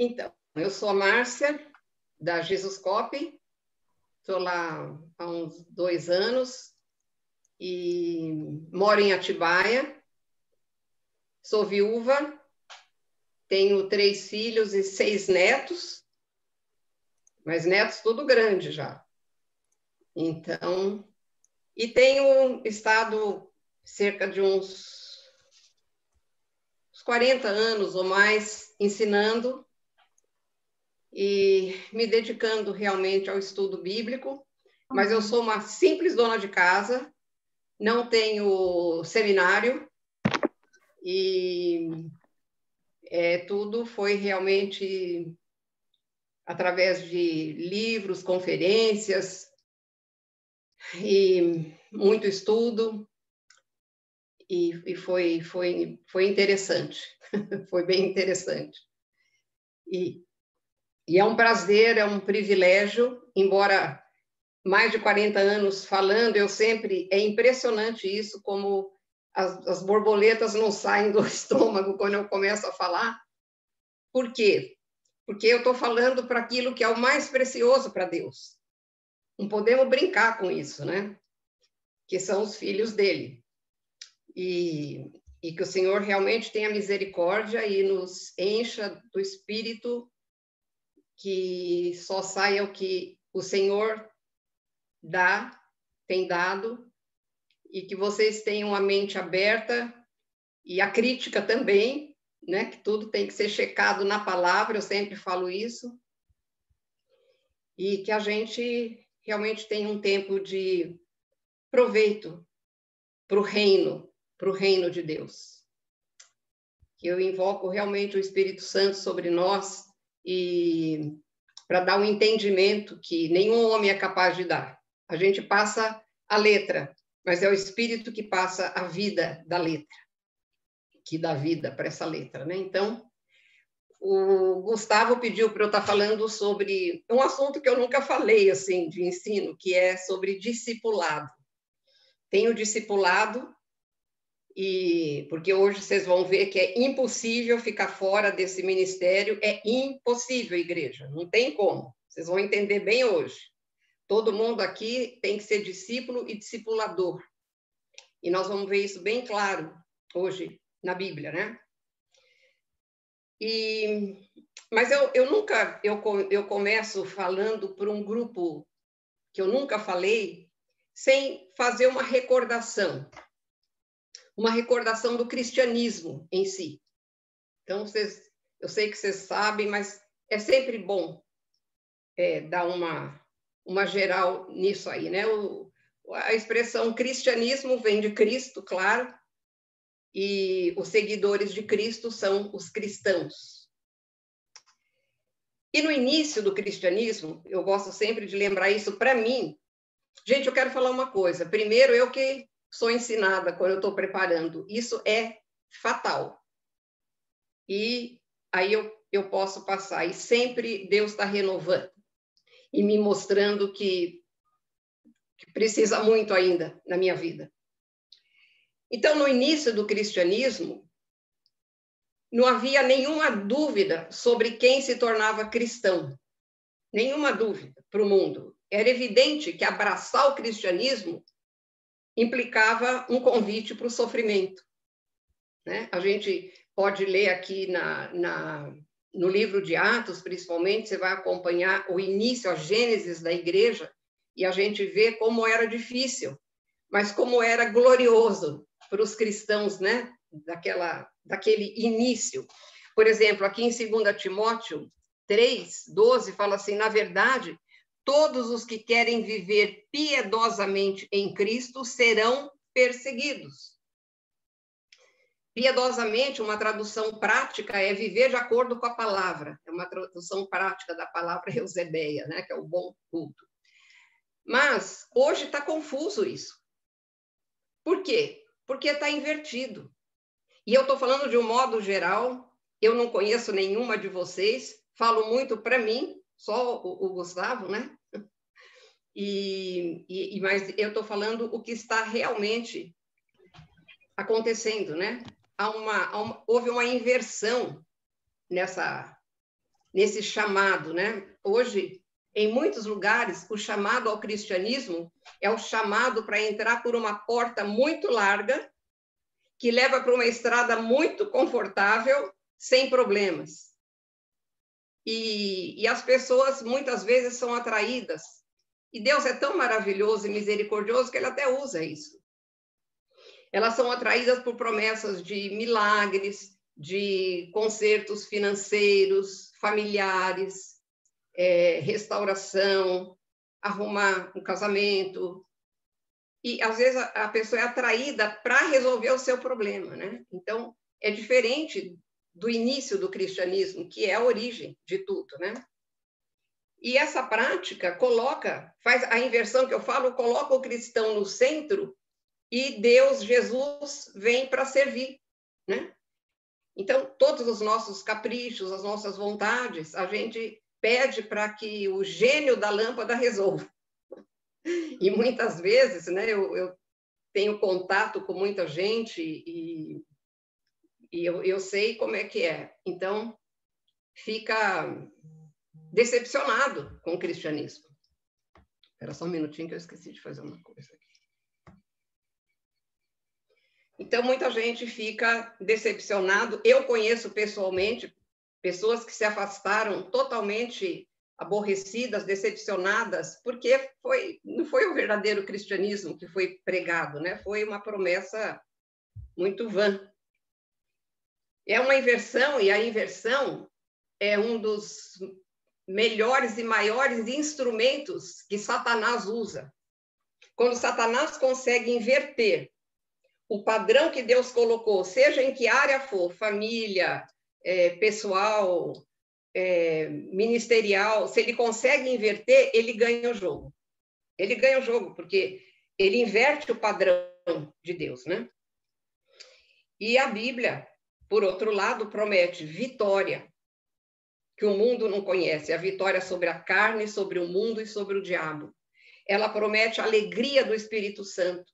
Então, eu sou a Márcia, da Jesuscope, estou lá há uns 2 anos e moro em Atibaia, sou viúva, tenho 3 filhos e 6 netos, mas netos tudo grande já. Então, e tenho estado cerca de uns 40 anos ou mais ensinando e me dedicando realmente ao estudo bíblico, mas eu sou uma simples dona de casa, não tenho seminário e tudo foi realmente através de livros, conferências e muito estudo e foi interessante, foi bem interessante. E é um prazer, é um privilégio, embora mais de 40 anos falando, é impressionante isso, como as borboletas não saem do estômago quando eu começo a falar. Por quê? Porque eu estou falando para aquilo que é o mais precioso para Deus. Não podemos brincar com isso, né? Que são os filhos dele. E que o Senhor realmente tenha misericórdia e nos encha do Espírito, que só saia o que o Senhor tem dado, e que vocês tenham a mente aberta e a crítica também, né? Que tudo tem que ser checado na palavra, eu sempre falo isso, e que a gente realmente tenha um tempo de proveito para o reino de Deus. Que eu invoco realmente o Espírito Santo sobre nós e para dar um entendimento que nenhum homem é capaz de dar. A gente passa a letra, mas é o Espírito que passa a vida da letra, que dá vida para essa letra, né? Então, o Gustavo pediu para eu estar falando sobre um assunto que eu nunca falei, assim, de ensino, que é sobre discipulado. Tenho discipulado, porque hoje vocês vão ver que é impossível ficar fora desse ministério, é impossível, igreja, não tem como. Vocês vão entender bem hoje. Todo mundo aqui tem que ser discípulo e discipulador. E nós vamos ver isso bem claro hoje na Bíblia, né? Mas eu começo falando para um grupo que eu nunca falei, sem fazer uma recordação do cristianismo em si. Então, eu sei que vocês sabem, mas é sempre bom dar uma geral nisso aí, né? A expressão cristianismo vem de Cristo, claro, e os seguidores de Cristo são os cristãos. E no início do cristianismo, eu gosto sempre de lembrar isso para mim. Gente, eu quero falar uma coisa. Primeiro, eu que sou ensinada quando eu estou preparando, isso é fatal. E aí eu posso passar. E sempre Deus está renovando e me mostrando que precisa muito ainda na minha vida. Então, no início do cristianismo, não havia nenhuma dúvida sobre quem se tornava cristão. Nenhuma dúvida para o mundo. Era evidente que abraçar o cristianismo implicava um convite para o sofrimento, né? A gente pode ler aqui no livro de Atos, principalmente, você vai acompanhar o início, a gênesis da igreja, e a gente vê como era difícil, mas como era glorioso para os cristãos, né? Daquele início. Por exemplo, aqui em 2 Timóteo 3:12, fala assim, na verdade, todos os que querem viver piedosamente em Cristo serão perseguidos. Piedosamente, uma tradução prática é viver de acordo com a palavra. É uma tradução prática da palavra eusebeia, né? Que é o bom culto. Mas hoje está confuso isso. Por quê? Porque está invertido. E eu estou falando de um modo geral, eu não conheço nenhuma de vocês, falo muito para mim, só o Gustavo, né? Mas eu estou falando o que está realmente acontecendo, né? Houve uma inversão nesse chamado, né? Hoje, em muitos lugares, o chamado ao cristianismo é o chamado para entrar por uma porta muito larga, que leva para uma estrada muito confortável, sem problemas. E as pessoas, muitas vezes, são atraídas. E Deus é tão maravilhoso e misericordioso que ele até usa isso. Elas são atraídas por promessas de milagres, de consertos financeiros, familiares, restauração, arrumar um casamento. E, às vezes, a pessoa é atraída para resolver o seu problema, né? Então, é diferente do início do cristianismo, que é a origem de tudo, né? E essa prática faz a inversão que eu falo, coloca o cristão no centro e Deus, Jesus, vem para servir, né? Então, todos os nossos caprichos, as nossas vontades, a gente pede para que o gênio da lâmpada resolva. E muitas vezes, né, eu tenho contato com muita gente e eu sei como é que é. Então, fica decepcionado com o cristianismo. Espera só um minutinho que eu esqueci de fazer uma coisa aqui. Então, muita gente fica decepcionado. Eu conheço pessoalmente pessoas que se afastaram totalmente aborrecidas, decepcionadas, porque não foi o verdadeiro cristianismo que foi pregado, né? Foi uma promessa muito vã. É uma inversão, e a inversão é um dos melhores e maiores instrumentos que Satanás usa. Quando Satanás consegue inverter o padrão que Deus colocou, seja em que área for, família, pessoal, ministerial, se ele consegue inverter, ele ganha o jogo. Ele ganha o jogo, porque ele inverte o padrão de Deus, né? E a Bíblia, por outro lado, promete vitória, que o mundo não conhece, a vitória sobre a carne, sobre o mundo e sobre o diabo. Ela promete a alegria do Espírito Santo.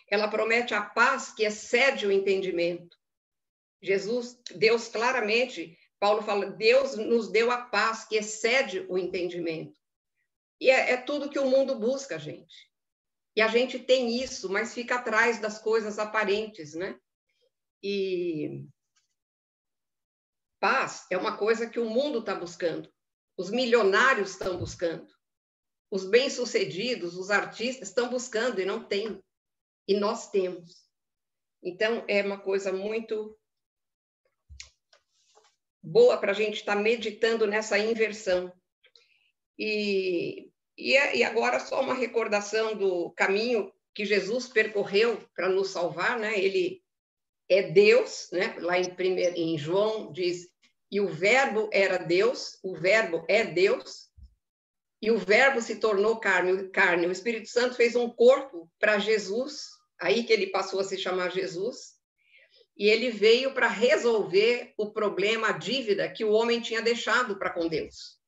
Ela promete a paz que excede o entendimento. Deus claramente, Paulo fala, Deus nos deu a paz que excede o entendimento. E é tudo que o mundo busca, gente. E a gente tem isso, mas fica atrás das coisas aparentes, né? E paz é uma coisa que o mundo está buscando. Os milionários estão buscando. Os bem-sucedidos, os artistas estão buscando e não têm. E nós temos. Então, é uma coisa muito boa para a gente estar meditando nessa inversão. E agora só uma recordação do caminho que Jesus percorreu para nos salvar, né? Ele é Deus, né? Lá em João diz, e o verbo era Deus, o verbo é Deus, e o verbo se tornou carne. O Espírito Santo fez um corpo para Jesus, aí que ele passou a se chamar Jesus, e ele veio para resolver o problema, a dívida que o homem tinha deixado para com Deus.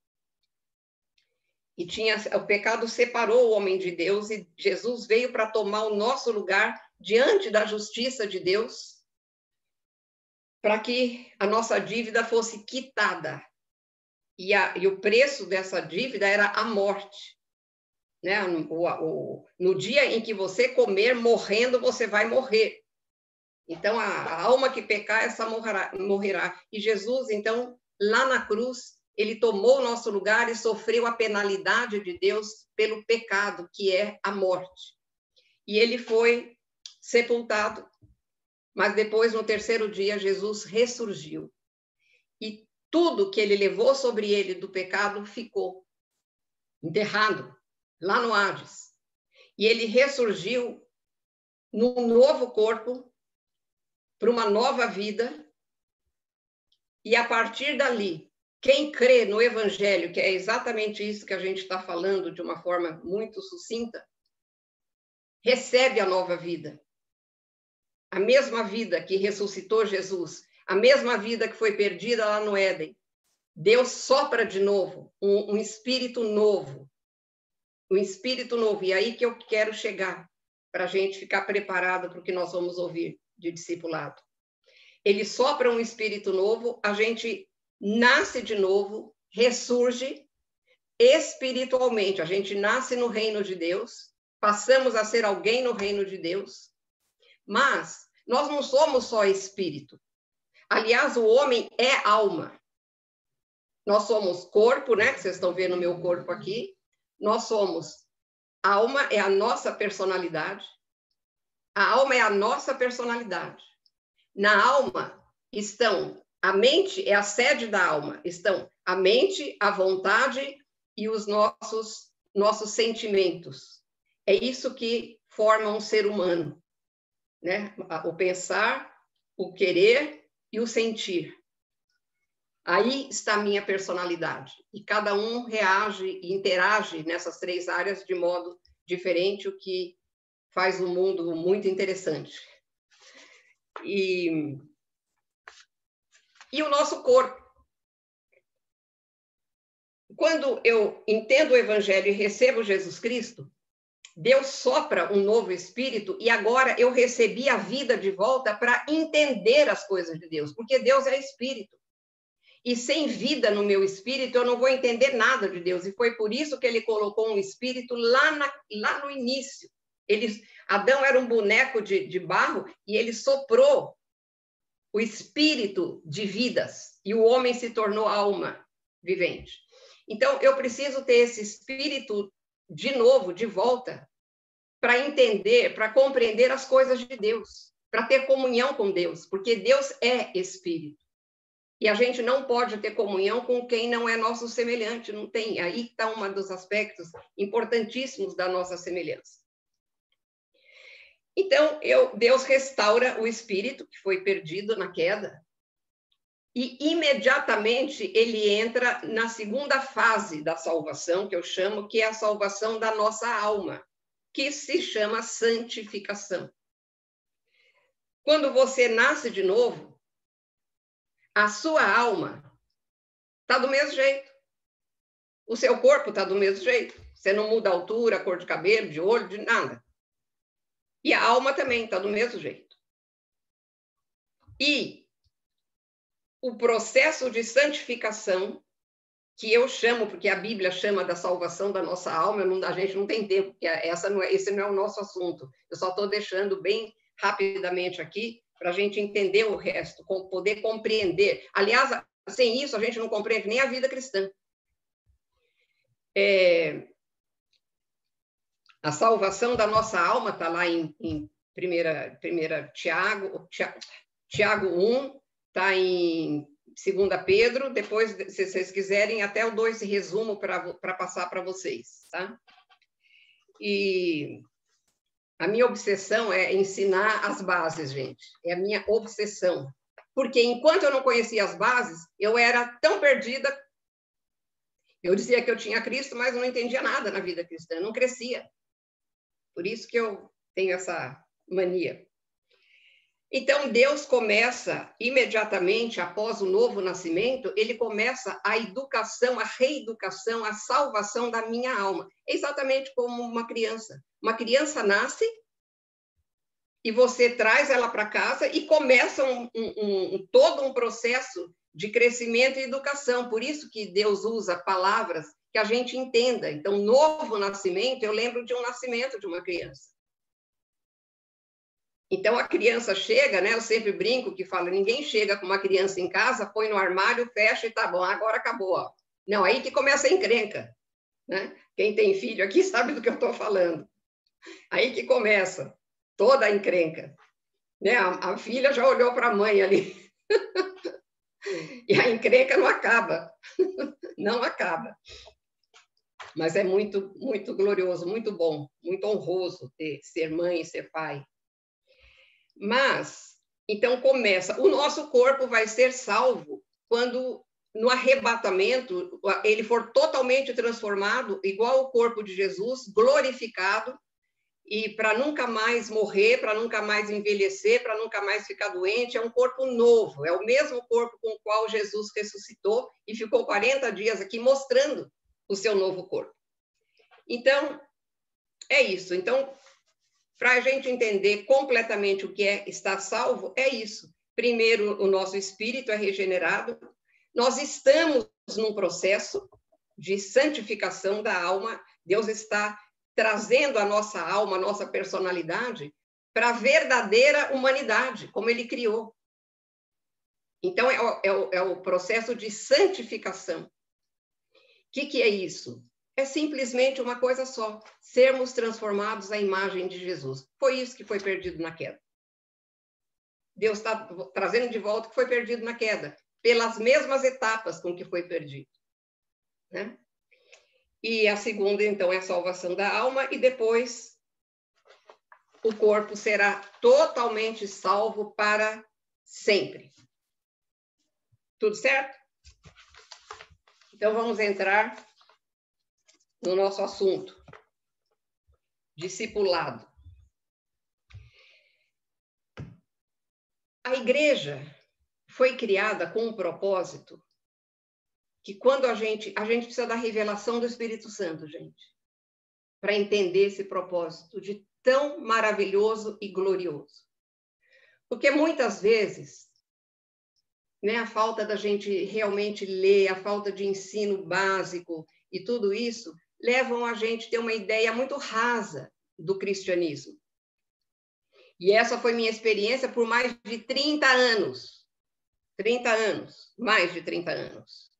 O pecado separou o homem de Deus e Jesus veio para tomar o nosso lugar diante da justiça de Deus, para que a nossa dívida fosse quitada. E o preço dessa dívida era a morte. Né? No dia em que você comer, morrendo, você vai morrer. Então, a alma que pecar, essa morrerá. E Jesus, então, lá na cruz, ele tomou o nosso lugar e sofreu a penalidade de Deus pelo pecado, que é a morte. E ele foi sepultado. Mas depois, no terceiro dia, Jesus ressurgiu. E tudo que ele levou sobre ele do pecado ficou enterrado lá no Hades. E ele ressurgiu num novo corpo, para uma nova vida. E a partir dali, quem crê no Evangelho, que é exatamente isso que a gente está falando de uma forma muito sucinta, recebe a nova vida. A mesma vida que ressuscitou Jesus, a mesma vida que foi perdida lá no Éden. Deus sopra de novo, um espírito novo. Um espírito novo. E aí que eu quero chegar, para a gente ficar preparado para o que nós vamos ouvir de discipulado. Ele sopra um espírito novo, a gente nasce de novo, ressurge espiritualmente. A gente nasce no reino de Deus, passamos a ser alguém no reino de Deus, mas nós não somos só espírito. Aliás, o homem é alma. Nós somos corpo, né? Que vocês estão vendo o meu corpo aqui. Nós somos alma, é a nossa personalidade. A alma é a nossa personalidade. Na alma estão, a mente é a sede da alma, estão a mente, a vontade e os nossos sentimentos. É isso que forma um ser humano, né? O pensar, o querer e o sentir. Aí está a minha personalidade. E cada um reage e interage nessas três áreas de modo diferente, o que faz o mundo muito interessante. E o nosso corpo. Quando eu entendo o Evangelho e recebo Jesus Cristo, Deus sopra um novo espírito e agora eu recebi a vida de volta para entender as coisas de Deus, porque Deus é espírito. E sem vida no meu espírito, eu não vou entender nada de Deus. E foi por isso que ele colocou um espírito lá no início. Adão era um boneco de barro e ele soprou o espírito de vidas. E o homem se tornou alma vivente. Então, eu preciso ter esse espírito de novo, de volta, para entender, para compreender as coisas de Deus, para ter comunhão com Deus, porque Deus é espírito. E a gente não pode ter comunhão com quem não é nosso semelhante, não tem. Aí está um dos aspectos importantíssimos da nossa semelhança. Então, Deus restaura o espírito que foi perdido na queda e imediatamente ele entra na segunda fase da salvação, que eu chamo, que é a salvação da nossa alma, que se chama santificação. Quando você nasce de novo, a sua alma está do mesmo jeito. O seu corpo está do mesmo jeito. Você não muda a altura, a cor de cabelo, de olho, de nada. E a alma também está do mesmo jeito. E o processo de santificação, que eu chamo, porque a Bíblia chama da salvação da nossa alma, a gente não tem tempo, porque esse não é o nosso assunto. Eu só estou deixando bem rapidamente aqui, para a gente entender o resto, poder compreender. Aliás, sem isso, a gente não compreende nem a vida cristã. A salvação da nossa alma está lá em 1 Tiago 1, está em 2 Pedro, depois, se vocês quiserem, até eu dou esse resumo para passar para vocês, tá? E a minha obsessão é ensinar as bases, gente. É a minha obsessão. Porque enquanto eu não conhecia as bases, eu era tão perdida. Eu dizia que eu tinha Cristo, mas eu não entendia nada na vida cristã, eu não crescia. Por isso que eu tenho essa mania. Então, Deus começa, imediatamente após o novo nascimento, ele começa a educação, a reeducação, a salvação da minha alma. Exatamente como uma criança. Uma criança nasce e você traz ela para casa e começa todo um processo de crescimento e educação. Por isso que Deus usa palavras que a gente entenda. Então, novo nascimento, eu lembro de um nascimento de uma criança. Então, a criança chega, né? Eu sempre brinco que falo, ninguém chega com uma criança em casa, põe no armário, fecha e tá bom, agora acabou. Ó. Não, aí que começa a encrenca. Né? Quem tem filho aqui sabe do que eu estou falando. Aí que começa toda a encrenca. Né? A filha já olhou para a mãe ali. E a encrenca não acaba. Não acaba. Mas é muito, muito glorioso, muito bom, muito honroso ser mãe e ser pai. Mas, então começa, o nosso corpo vai ser salvo quando, no arrebatamento, ele for totalmente transformado, igual o corpo de Jesus, glorificado, e para nunca mais morrer, para nunca mais envelhecer, para nunca mais ficar doente, é um corpo novo, é o mesmo corpo com o qual Jesus ressuscitou e ficou 40 dias aqui mostrando o seu novo corpo. Então, é isso. Então, para a gente entender completamente o que é estar salvo, é isso. Primeiro, o nosso espírito é regenerado. Nós estamos num processo de santificação da alma. Deus está trazendo a nossa alma, a nossa personalidade, para a verdadeira humanidade, como ele criou. Então, é o processo de santificação. O que é isso? É simplesmente uma coisa só, sermos transformados à imagem de Jesus. Foi isso que foi perdido na queda. Deus está trazendo de volta o que foi perdido na queda, pelas mesmas etapas com que foi perdido. Né? E a segunda, então, é a salvação da alma, e depois o corpo será totalmente salvo para sempre. Tudo certo? Então, vamos entrar no nosso assunto. Discipulado. A igreja foi criada com um propósito que quando a gente precisa da revelação do Espírito Santo, gente, para entender esse propósito de tão maravilhoso e glorioso. Porque muitas vezes, né, a falta da gente realmente ler, a falta de ensino básico e tudo isso, levam a gente a ter uma ideia muito rasa do cristianismo. E essa foi minha experiência por mais de 30 anos. 30 anos, mais de 30 anos.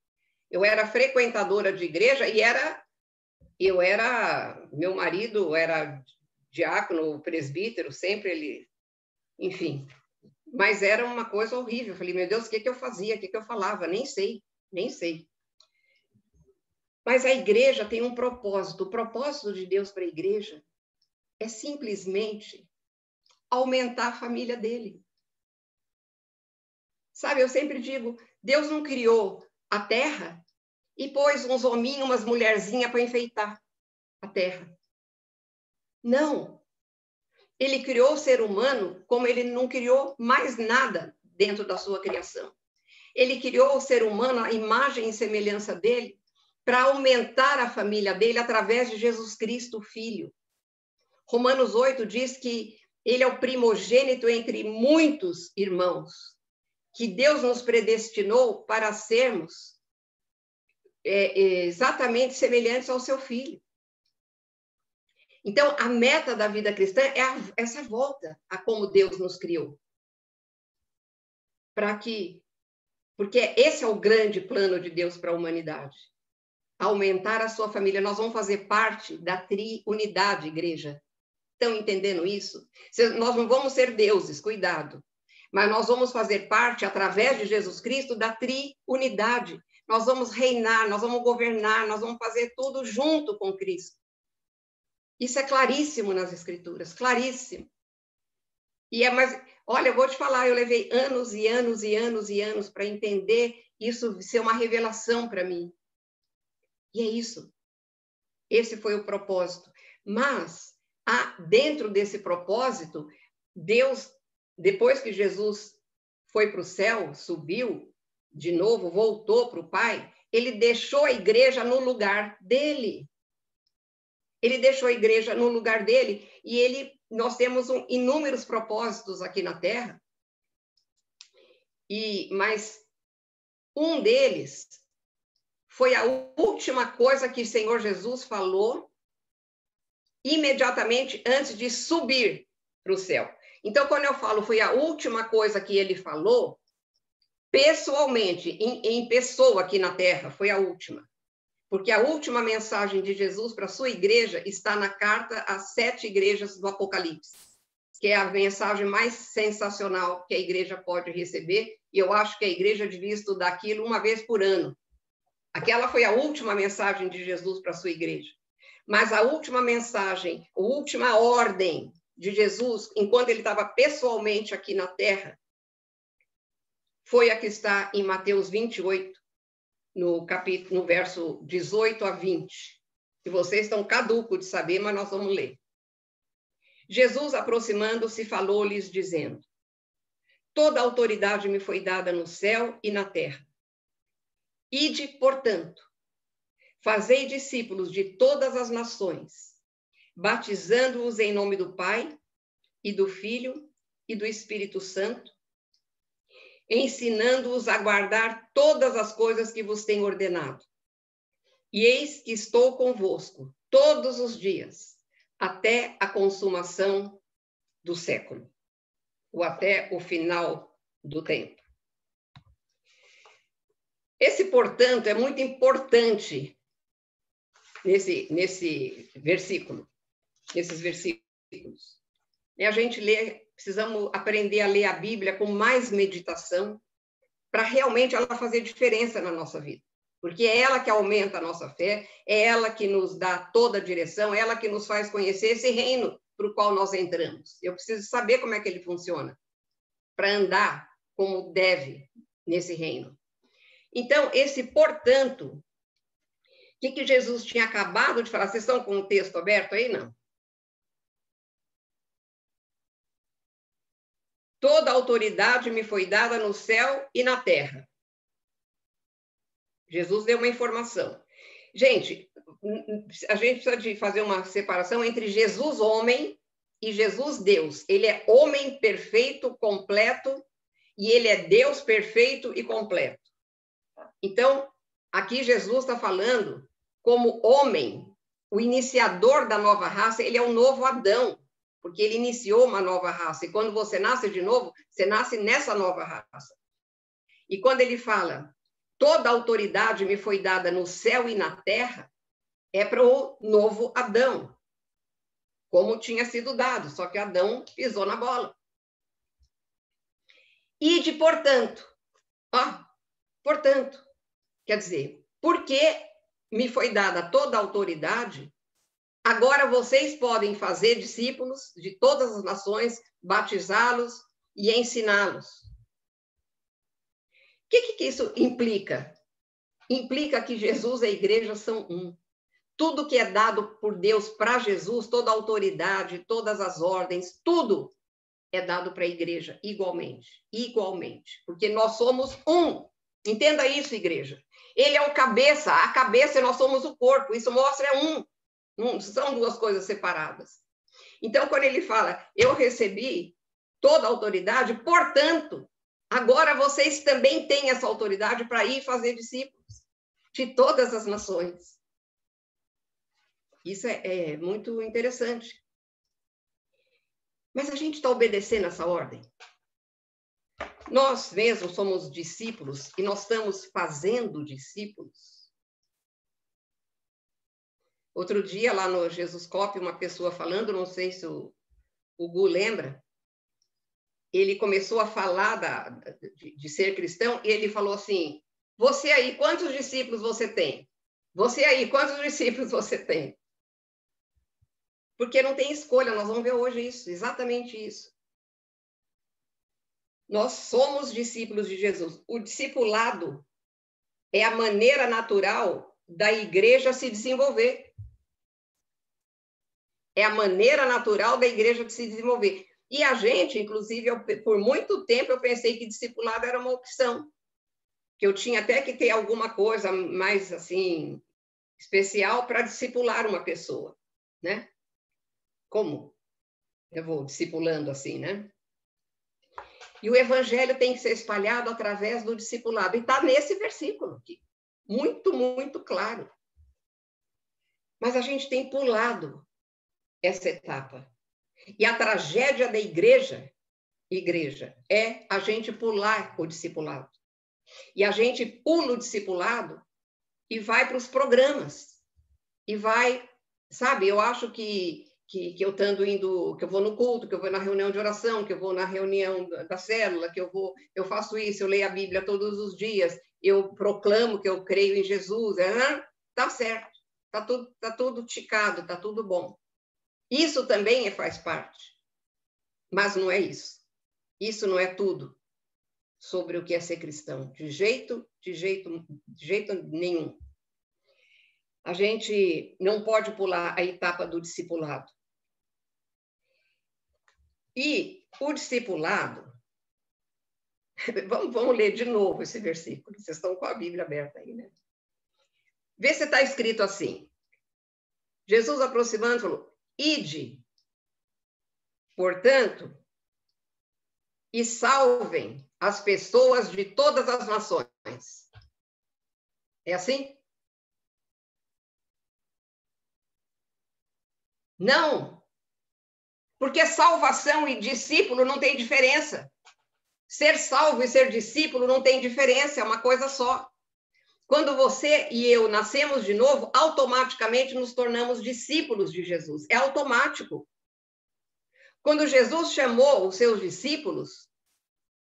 Eu era frequentadora de igreja e meu marido era diácono, presbítero, sempre ele, enfim. Mas era uma coisa horrível. Eu falei, meu Deus, o que eu fazia? O que eu falava? Nem sei. Mas a igreja tem um propósito. O propósito de Deus para a igreja é simplesmente aumentar a família dele. Sabe, eu sempre digo, Deus não criou a terra e pôs uns hominhos, umas mulherzinhas para enfeitar a terra. Não. Ele criou o ser humano como ele não criou mais nada dentro da sua criação. Ele criou o ser humano, a imagem e semelhança dele, para aumentar a família dele através de Jesus Cristo, o Filho. Romanos 8 diz que ele é o primogênito entre muitos irmãos, que Deus nos predestinou para sermos exatamente semelhantes ao seu Filho. Então, a meta da vida cristã é essa volta a como Deus nos criou. Porque esse é o grande plano de Deus para a humanidade. Aumentar a sua família. Nós vamos fazer parte da triunidade, igreja. Estão entendendo isso? Nós não vamos ser deuses, cuidado. Mas nós vamos fazer parte, através de Jesus Cristo, da triunidade. Nós vamos reinar, nós vamos governar, nós vamos fazer tudo junto com Cristo. Isso é claríssimo nas Escrituras, claríssimo. Mas, olha, eu vou te falar, eu levei anos e anos e anos e anos para entender isso ser uma revelação para mim. E é isso. Esse foi o propósito. Mas, dentro desse propósito, Deus, depois que Jesus foi para o céu, subiu, de novo, voltou para o Pai, ele deixou a igreja no lugar dele. Ele deixou a igreja no lugar dele e nós temos inúmeros propósitos aqui na Terra, mas um deles foi a última coisa que o Senhor Jesus falou imediatamente antes de subir para o céu. Então, quando eu falo foi a última coisa que ele falou, pessoalmente, em pessoa aqui na Terra, foi a última. Porque a última mensagem de Jesus para a sua igreja está na carta às 7 igrejas do Apocalipse, que é a mensagem mais sensacional que a igreja pode receber, e eu acho que a igreja devia estudar aquilo uma vez por ano. Aquela foi a última mensagem de Jesus para a sua igreja. Mas a última mensagem, a última ordem de Jesus, enquanto ele estava pessoalmente aqui na Terra, foi a que está em Mateus 28, no verso 18 a 20. E vocês estão caducos de saber, mas nós vamos ler. Jesus, aproximando-se, falou-lhes, dizendo: toda autoridade me foi dada no céu e na terra. Ide, portanto, fazei discípulos de todas as nações, batizando-os em nome do Pai, e do Filho, e do Espírito Santo, ensinando-os a guardar todas as coisas que vos tenho ordenado. E eis que estou convosco todos os dias, até a consumação do século, ou até o final do tempo. Esse, portanto, é muito importante nesses versículos. E a gente precisamos aprender a ler a Bíblia com mais meditação, para realmente ela fazer diferença na nossa vida. Porque é ela que aumenta a nossa fé, é ela que nos dá toda a direção, é ela que nos faz conhecer esse reino para o qual nós entramos. Eu preciso saber como é que ele funciona, para andar como deve nesse reino. Então, portanto, o que Jesus tinha acabado de falar? Vocês estão com o texto aberto aí? Não. Toda autoridade me foi dada no céu e na terra. Jesus deu uma informação. Gente, a gente precisa de fazer uma separação entre Jesus homem e Jesus Deus. Ele é homem perfeito, completo, e ele é Deus perfeito e completo. Então, aqui Jesus está falando como homem, o iniciador da nova raça, ele é o novo Adão, porque ele iniciou uma nova raça. E quando você nasce de novo, você nasce nessa nova raça. E quando ele fala, toda autoridade me foi dada no céu e na terra, é para o novo Adão, como tinha sido dado, só que Adão pisou na bola. Ide, portanto, quer dizer, porque me foi dada toda a autoridade, agora vocês podem fazer discípulos de todas as nações, batizá-los e ensiná-los. O que isso implica? Implica que Jesus e a igreja são um. Tudo que é dado por Deus para Jesus, toda a autoridade, todas as ordens, tudo é dado para a igreja igualmente, porque nós somos um. Entenda isso, igreja. Ele é o cabeça, a cabeça e nós somos o corpo. Isso mostra um. Não são duas coisas separadas. Então, quando ele fala, eu recebi toda a autoridade, portanto, agora vocês também têm essa autoridade para ir fazer discípulos de todas as nações. Isso é muito interessante. Mas a gente está obedecendo essa ordem? Nós mesmos somos discípulos e nós estamos fazendo discípulos? Outro dia, lá no Jesuscope, uma pessoa falando, não sei se o Gu lembra, ele começou a falar de ser cristão e ele falou assim, você aí, quantos discípulos você tem? Você aí, quantos discípulos você tem? Porque não tem escolha, nós vamos ver hoje isso, exatamente isso. Nós somos discípulos de Jesus. O discipulado é a maneira natural da igreja se desenvolver. É a maneira natural da igreja de se desenvolver. E a gente, inclusive, por muito tempo, eu pensei que discipulado era uma opção. Que eu tinha até que ter alguma coisa mais, assim, especial para discipular uma pessoa, né? Como? Eu vou discipulando assim, né? E o evangelho tem que ser espalhado através do discipulado. E está nesse versículo aqui. Muito, muito claro. Mas a gente tem pulado essa etapa. E a tragédia da igreja, é a gente pular o discipulado. E a gente pula o discipulado e vai para os programas. E vai, sabe, eu acho que eu estando indo, que eu vou no culto, que eu vou na reunião de oração, que eu vou na reunião da célula, que eu faço isso, eu leio a Bíblia todos os dias, eu proclamo que eu creio em Jesus, tá certo, tá tudo ticado, tá tudo bom. Isso também faz parte, mas não é isso. Isso não é tudo sobre o que é ser cristão, de jeito nenhum. A gente não pode pular a etapa do discipulado. E o discipulado, vamos ler de novo esse versículo, vocês estão com a Bíblia aberta aí, né? Vê se está escrito assim. Jesus aproximando falou, ide, portanto, e salvem as pessoas de todas as nações. É assim? Não. Porque salvação e discípulo não tem diferença. Ser salvo e ser discípulo não tem diferença, é uma coisa só. Quando você e eu nascemos de novo, automaticamente nos tornamos discípulos de Jesus. É automático. Quando Jesus chamou os seus discípulos,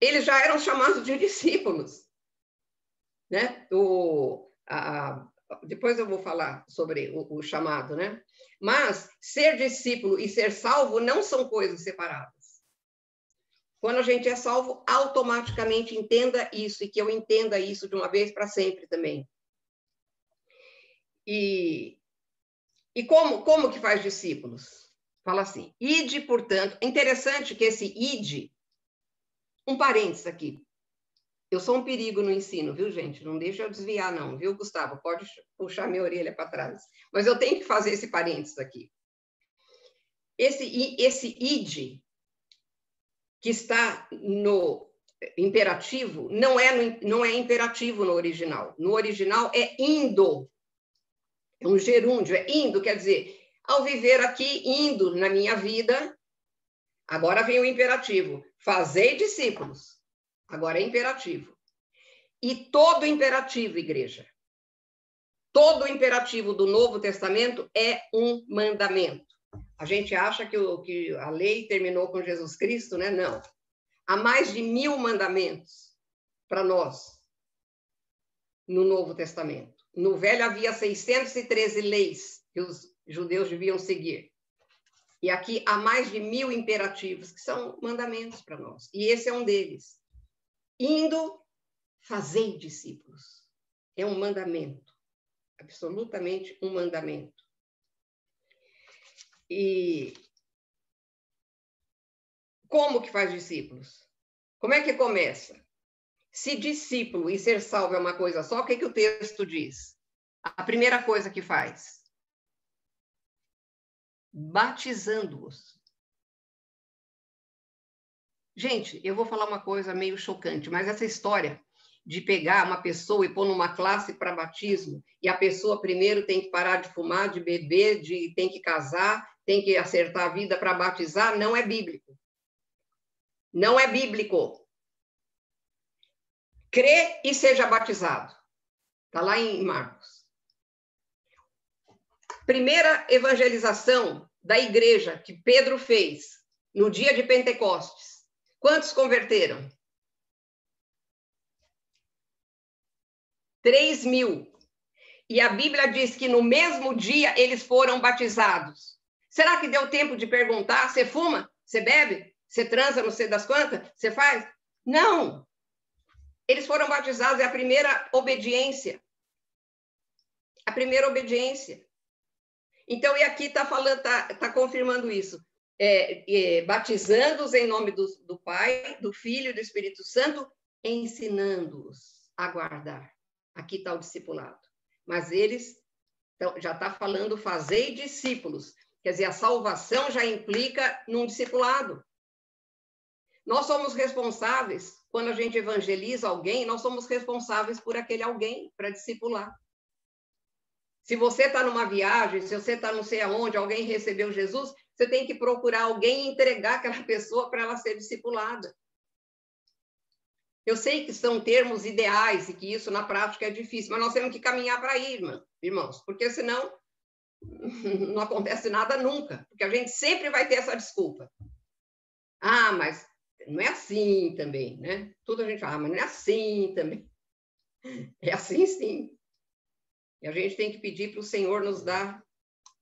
eles já eram chamados de discípulos. Né? Depois eu vou falar sobre o chamado, né? Mas ser discípulo e ser salvo não são coisas separadas. Quando a gente é salvo, automaticamente entenda isso, e que eu entenda isso de uma vez para sempre também. E como que faz discípulos? Fala assim, ide, portanto, é interessante que esse ide, um parênteses aqui, eu sou um perigo no ensino, viu, gente? Não deixa eu desviar, não, viu, Gustavo? Pode puxar minha orelha para trás. Mas eu tenho que fazer esse parênteses aqui. Esse ide, que está no imperativo, não é imperativo no original. No original é indo. É um gerúndio, é indo, quer dizer, ao viver aqui, indo na minha vida, agora vem o imperativo, fazei discípulos. Agora é imperativo. E todo imperativo, igreja, todo imperativo do Novo Testamento é um mandamento. A gente acha que a lei terminou com Jesus Cristo, né? Não. Há mais de 1000 mandamentos para nós no Novo Testamento. No Velho havia 613 leis que os judeus deviam seguir. E aqui há mais de 1000 imperativos, que são mandamentos para nós. E esse é um deles. Indo, fazei discípulos. É um mandamento. Absolutamente um mandamento. E como que faz discípulos? Como é que começa? Se discípulo e ser salvo é uma coisa só, o que o texto diz? A primeira coisa que faz? Batizando-os. Gente, eu vou falar uma coisa meio chocante, mas essa história de pegar uma pessoa e pôr numa classe para batismo, e a pessoa primeiro tem que parar de fumar, de beber, tem que casar, tem que acertar a vida para batizar, não é bíblico. Não é bíblico. Crê e seja batizado. Está lá em Marcos. Primeira evangelização da igreja que Pedro fez no dia de Pentecostes. Quantos converteram? 3.000. E a Bíblia diz que no mesmo dia eles foram batizados. Será que deu tempo de perguntar? Você fuma? Você bebe? Você transa, não sei das quantas? Você faz? Não. Eles foram batizados, é a primeira obediência. A primeira obediência. Então, e aqui está falando, tá confirmando isso. Batizando-os em nome do Pai, do Filho e do Espírito Santo, ensinando-os a guardar. Aqui está o discipulado. Mas eles, então, já está falando, fazei discípulos. Quer dizer, a salvação já implica num discipulado. Nós somos responsáveis, quando a gente evangeliza alguém, nós somos responsáveis por aquele alguém, para discipular. Se você está numa viagem, se você está não sei aonde, alguém recebeu Jesus, você tem que procurar alguém e entregar aquela pessoa para ela ser discipulada. Eu sei que são termos ideais e que isso na prática é difícil, mas nós temos que caminhar para aí, irmãos, porque senão não acontece nada nunca, porque a gente sempre vai ter essa desculpa. Ah, mas não é assim também, né? Tudo a gente fala, mas não é assim também. É assim sim. E a gente tem que pedir para o Senhor nos dar,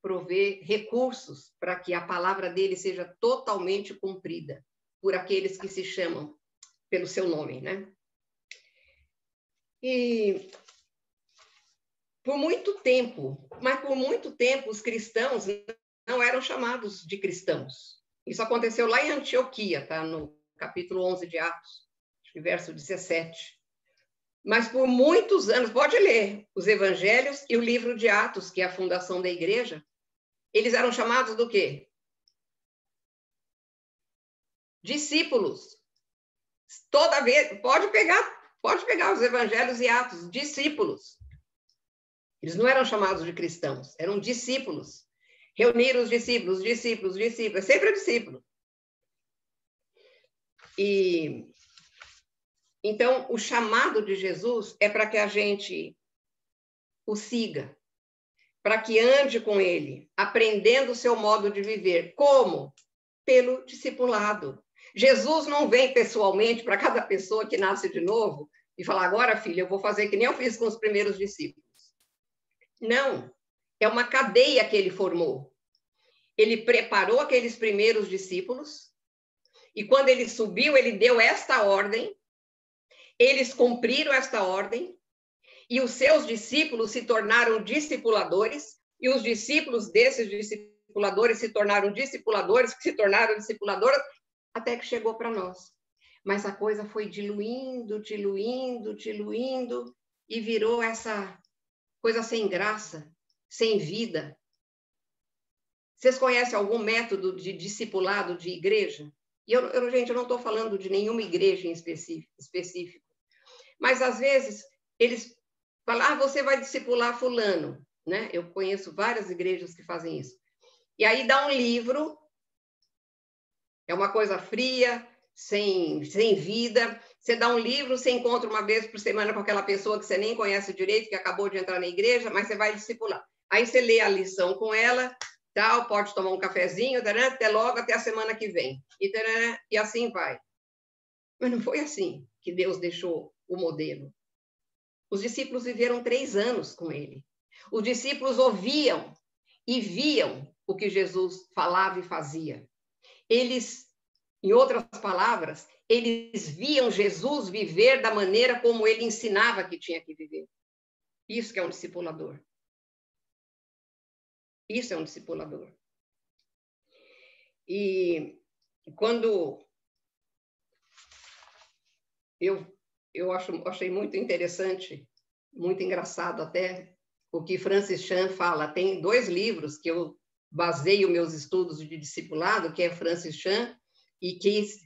prover recursos para que a palavra dele seja totalmente cumprida por aqueles que se chamam pelo seu nome, né? E por muito tempo, os cristãos não eram chamados de cristãos. Isso aconteceu lá em Antioquia, tá? No capítulo 11 de Atos, verso 17. Mas por muitos anos, pode ler os evangelhos e o livro de Atos, que é a fundação da igreja, eles eram chamados do quê? Discípulos. Toda vez, pode pegar os evangelhos e Atos, discípulos. Eles não eram chamados de cristãos, eram discípulos. Reuniram os discípulos, é sempre discípulo. E então, o chamado de Jesus é para que a gente o siga, para que ande com ele, aprendendo o seu modo de viver. Como? Pelo discipulado. Jesus não vem pessoalmente para cada pessoa que nasce de novo e fala, agora, filha, eu vou fazer que nem eu fiz com os primeiros discípulos. Não, é uma cadeia que ele formou. Ele preparou aqueles primeiros discípulos e quando ele subiu, ele deu esta ordem, eles cumpriram esta ordem e os seus discípulos se tornaram discipuladores e os discípulos desses discipuladores se tornaram discipuladores, que se tornaram discipuladoras, até que chegou para nós. Mas a coisa foi diluindo e virou essa coisa sem graça, sem vida. Vocês conhecem algum método de discipulado de igreja? E gente, eu não estou falando de nenhuma igreja em específico. Mas, às vezes, eles falam, você vai discipular fulano, né? Eu conheço várias igrejas que fazem isso. E aí dá um livro, é uma coisa fria, sem vida. Você dá um livro, você encontra uma vez por semana com aquela pessoa que você nem conhece direito, que acabou de entrar na igreja, mas você vai discipular. Aí você lê a lição com ela, tal, pode tomar um cafezinho, até logo, até a semana que vem. E assim vai. Mas não foi assim que Deus deixou o modelo. Os discípulos viveram 3 anos com ele. Os discípulos ouviam e viam o que Jesus falava e fazia. Eles, em outras palavras, eles viam Jesus viver da maneira como ele ensinava que tinha que viver. Isso que é um discipulador. Isso é um discipulador. E quando eu achei muito interessante, muito engraçado até, o que Francis Chan fala. Tem 2 livros que eu baseio meus estudos de discipulado, que é Francis Chan e Keith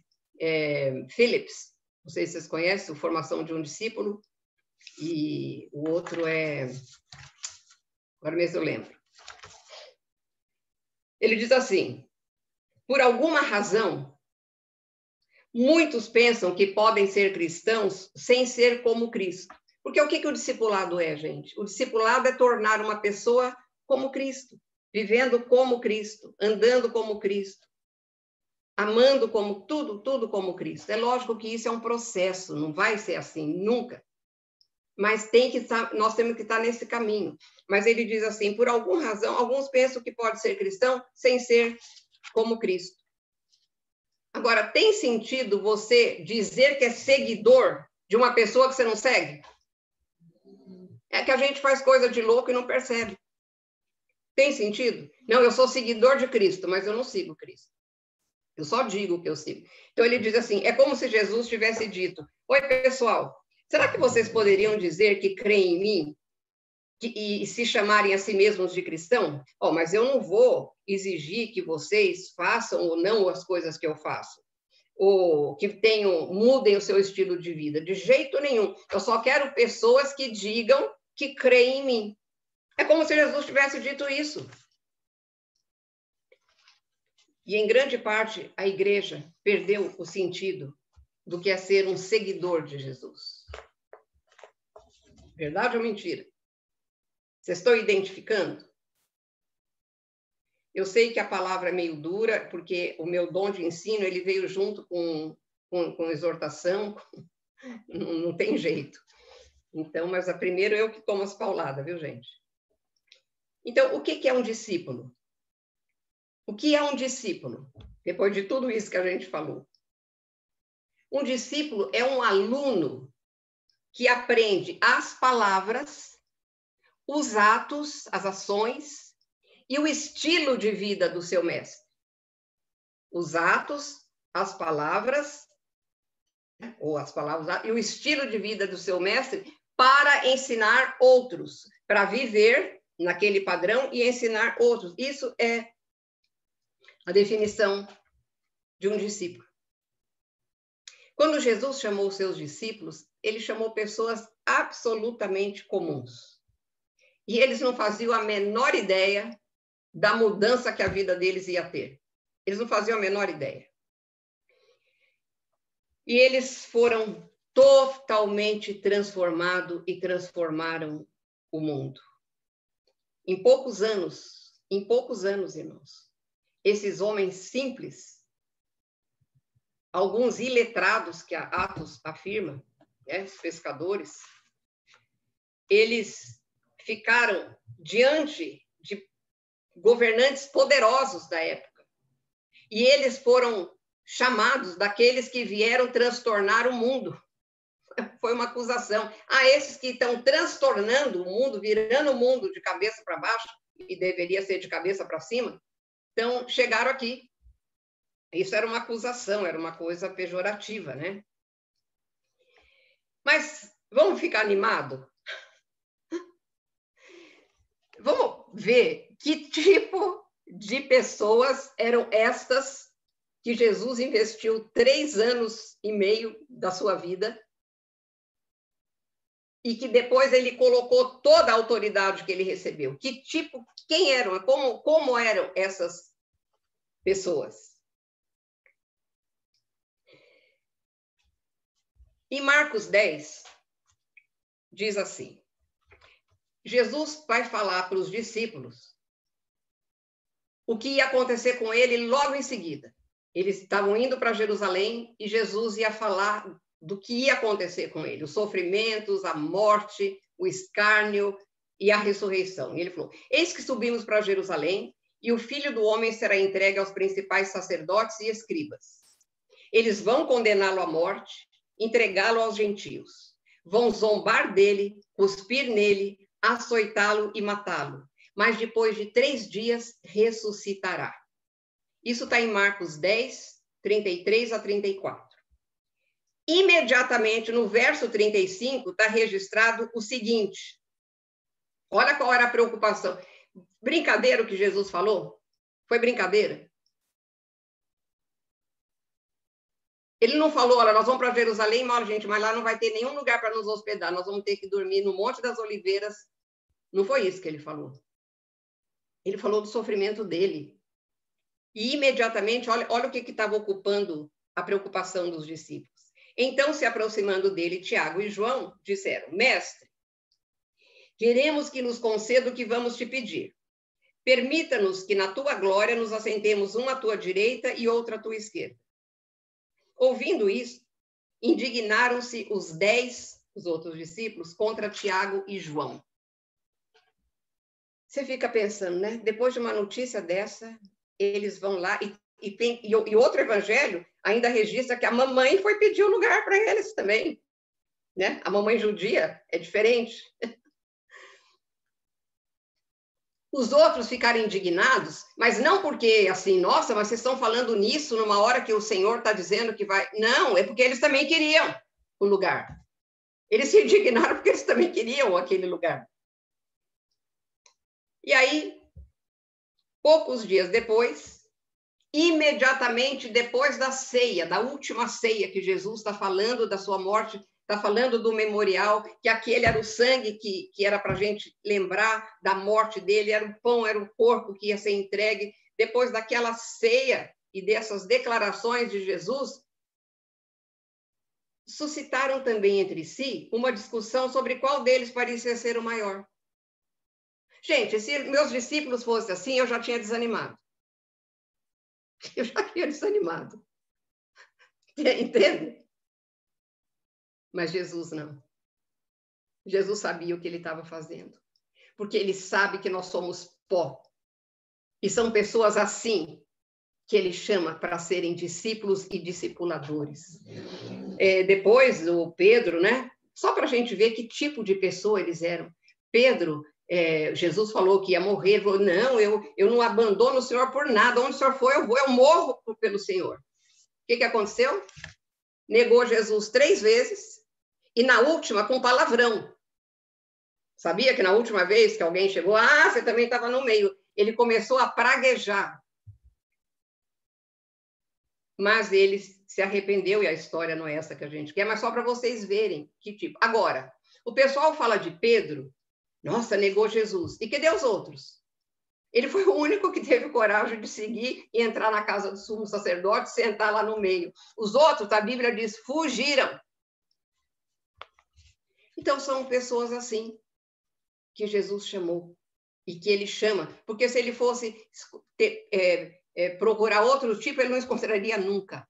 Phillips. Não sei se vocês conhecem, Formação de um Discípulo, e o outro é... Agora mesmo eu lembro. Ele diz assim, por alguma razão, muitos pensam que podem ser cristãos sem ser como Cristo. Porque o que o discipulado é, gente? O discipulado é tornar uma pessoa como Cristo, vivendo como Cristo, andando como Cristo, amando como tudo como Cristo. É lógico que isso é um processo, não vai ser assim, nunca. Mas nós temos que estar nesse caminho. Mas ele diz assim, por alguma razão, alguns pensam que pode ser cristão sem ser como Cristo. Agora, tem sentido você dizer que é seguidor de uma pessoa que você não segue? É que a gente faz coisa de louco e não percebe. Tem sentido? Não, eu sou seguidor de Cristo, mas eu não sigo Cristo. Eu só digo que eu sigo. Então, ele diz assim, é como se Jesus tivesse dito, oi, pessoal, será que vocês poderiam dizer que creem em mim e se chamarem a si mesmos de cristão? Mas eu não vou exigir que vocês façam ou não as coisas que eu faço, ou que mudem o seu estilo de vida. De jeito nenhum. Eu só quero pessoas que digam que creem em mim. É como se Jesus tivesse dito isso. E, em grande parte, a igreja perdeu o sentido do que é ser um seguidor de Jesus. Verdade ou mentira? Vocês estão identificando? Eu sei que a palavra é meio dura, porque o meu dom de ensino ele veio junto com exortação, não tem jeito. Então, mas primeiro eu que tomo as pauladas, viu, gente? Então, o que é um discípulo? O que é um discípulo? Depois de tudo isso que a gente falou. Um discípulo é um aluno que aprende as palavras, os atos, as ações e o estilo de vida do seu mestre. Os atos, as palavras, e o estilo de vida do seu mestre para ensinar outros, para viver naquele padrão e ensinar outros. Isso é a definição de um discípulo. Quando Jesus chamou os seus discípulos, ele chamou pessoas absolutamente comuns. E eles não faziam a menor ideia da mudança que a vida deles ia ter. Eles não faziam a menor ideia. E eles foram totalmente transformados e transformaram o mundo. Em poucos anos, irmãos, esses homens simples, alguns iletrados, que a Atos afirma, né, os pescadores, eles ficaram diante de governantes poderosos da época. E eles foram chamados daqueles que vieram transtornar o mundo. Foi uma acusação. Esses que estão transtornando o mundo, virando o mundo de cabeça para baixo, e deveria ser de cabeça para cima, então chegaram aqui. Isso era uma acusação, era uma coisa pejorativa, né? Mas vamos ficar animados? Vamos ver que tipo de pessoas eram estas que Jesus investiu 3 anos e meio da sua vida e que depois ele colocou toda a autoridade que ele recebeu. Quem eram, como eram essas pessoas? Em Marcos 10, diz assim, Jesus vai falar para os discípulos o que ia acontecer com ele logo em seguida. Eles estavam indo para Jerusalém e Jesus ia falar do que ia acontecer com ele, os sofrimentos, a morte, o escárnio e a ressurreição. E ele falou, eis que subimos para Jerusalém e o Filho do Homem será entregue aos principais sacerdotes e escribas. Eles vão condená-lo à morte, entregá-lo aos gentios. Vão zombar dele, cuspir nele, açoitá-lo e matá-lo. Mas depois de 3 dias ressuscitará. Isso está em Marcos 10, 33 a 34. Imediatamente, no verso 35, está registrado o seguinte. Olha qual era a preocupação. Brincadeira o que Jesus falou? Foi brincadeira? Ele não falou, olha, nós vamos para Jerusalém, mas lá não vai ter nenhum lugar para nos hospedar, nós vamos ter que dormir no Monte das Oliveiras. Não foi isso que ele falou. Ele falou do sofrimento dele. E imediatamente, olha o que estava ocupando a preocupação dos discípulos. Então, se aproximando dele, Tiago e João disseram, mestre, queremos que nos conceda o que vamos te pedir. Permita-nos que na tua glória nos assentemos um à tua direita e outro à tua esquerda. Ouvindo isso, indignaram-se os 10, os outros discípulos, contra Tiago e João. Você fica pensando, né? Depois de uma notícia dessa, eles vão lá e outro evangelho ainda registra que a mamãe foi pedir o lugar para eles também, né? A mamãe judia é diferente. Os outros ficaram indignados, mas não porque, assim, nossa, mas vocês estão falando nisso numa hora que o Senhor está dizendo que vai... Não, é porque eles também queriam o lugar. Eles se indignaram porque eles também queriam aquele lugar. E aí, poucos dias depois, imediatamente depois da ceia, da última ceia que Jesus está falando da sua morte, está falando do memorial, que aquele era o sangue que era para a gente lembrar da morte dele, era o pão, era o corpo que ia ser entregue. Depois daquela ceia e dessas declarações de Jesus, suscitaram também entre si uma discussão sobre qual deles parecia ser o maior. Gente, se meus discípulos fossem assim, eu já tinha desanimado. Eu já tinha desanimado. Entende? Mas Jesus não. Jesus sabia o que ele estava fazendo. Porque ele sabe que nós somos pó. E são pessoas assim que ele chama para serem discípulos e discipuladores. Depois, o Pedro, né? Só para a gente ver que tipo de pessoa eles eram. Pedro, Jesus falou que ia morrer. Ele falou, não, eu não abandono o Senhor por nada. Onde o Senhor for, eu morro pelo Senhor. O que aconteceu? Negou Jesus 3 vezes e na última com palavrão. Sabia que na última vez que alguém chegou, você também estava no meio. Ele começou a praguejar. mas ele se arrependeu e a história não é essa que a gente quer, mas só para vocês verem que tipo. Agora, o pessoal fala de Pedro, nossa, negou Jesus. E cadê os outros? Ele foi o único que teve coragem de seguir e entrar na casa do sumo sacerdote, sentar lá no meio. Os outros, a Bíblia diz, fugiram. Então, são pessoas assim que Jesus chamou e que ele chama. Porque se ele fosse procurar outro tipo, ele não encontraria nunca.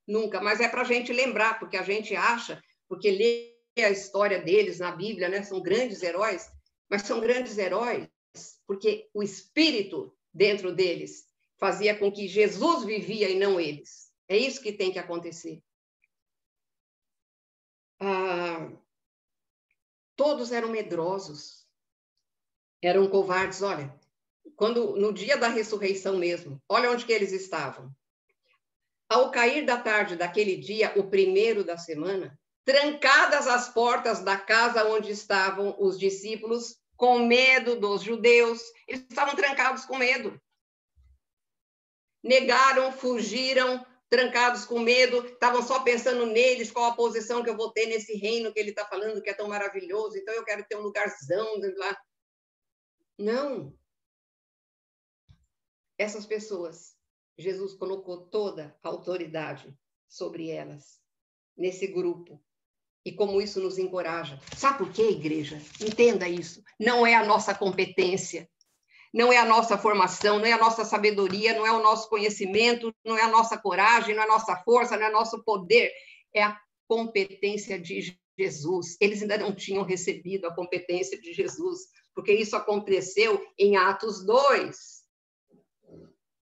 Nunca. Mas é para a gente lembrar, porque a gente acha, porque lê a história deles na Bíblia, né? São grandes heróis, mas são grandes heróis porque o Espírito dentro deles fazia com que Jesus vivia e não eles. É isso que tem que acontecer. Todos eram medrosos, eram covardes. Olha, no dia da ressurreição mesmo, olha onde que eles estavam. Ao cair da tarde daquele dia, o primeiro da semana, trancadas as portas da casa onde estavam os discípulos, com medo dos judeus, eles estavam trancados com medo. Negaram, fugiram, trancados com medo, estavam só pensando neles, qual a posição que eu vou ter nesse reino que ele está falando que é tão maravilhoso, então eu quero ter um lugarzão lá. Não. Essas pessoas, Jesus colocou toda a autoridade sobre elas, nesse grupo. E como isso nos encoraja. Sabe por quê, igreja? Entenda isso. Não é a nossa competência, não é a nossa formação, não é a nossa sabedoria, não é o nosso conhecimento, não é a nossa coragem, não é a nossa força, não é o nosso poder. É a competência de Jesus. Eles ainda não tinham recebido a competência de Jesus, porque isso aconteceu em Atos 2.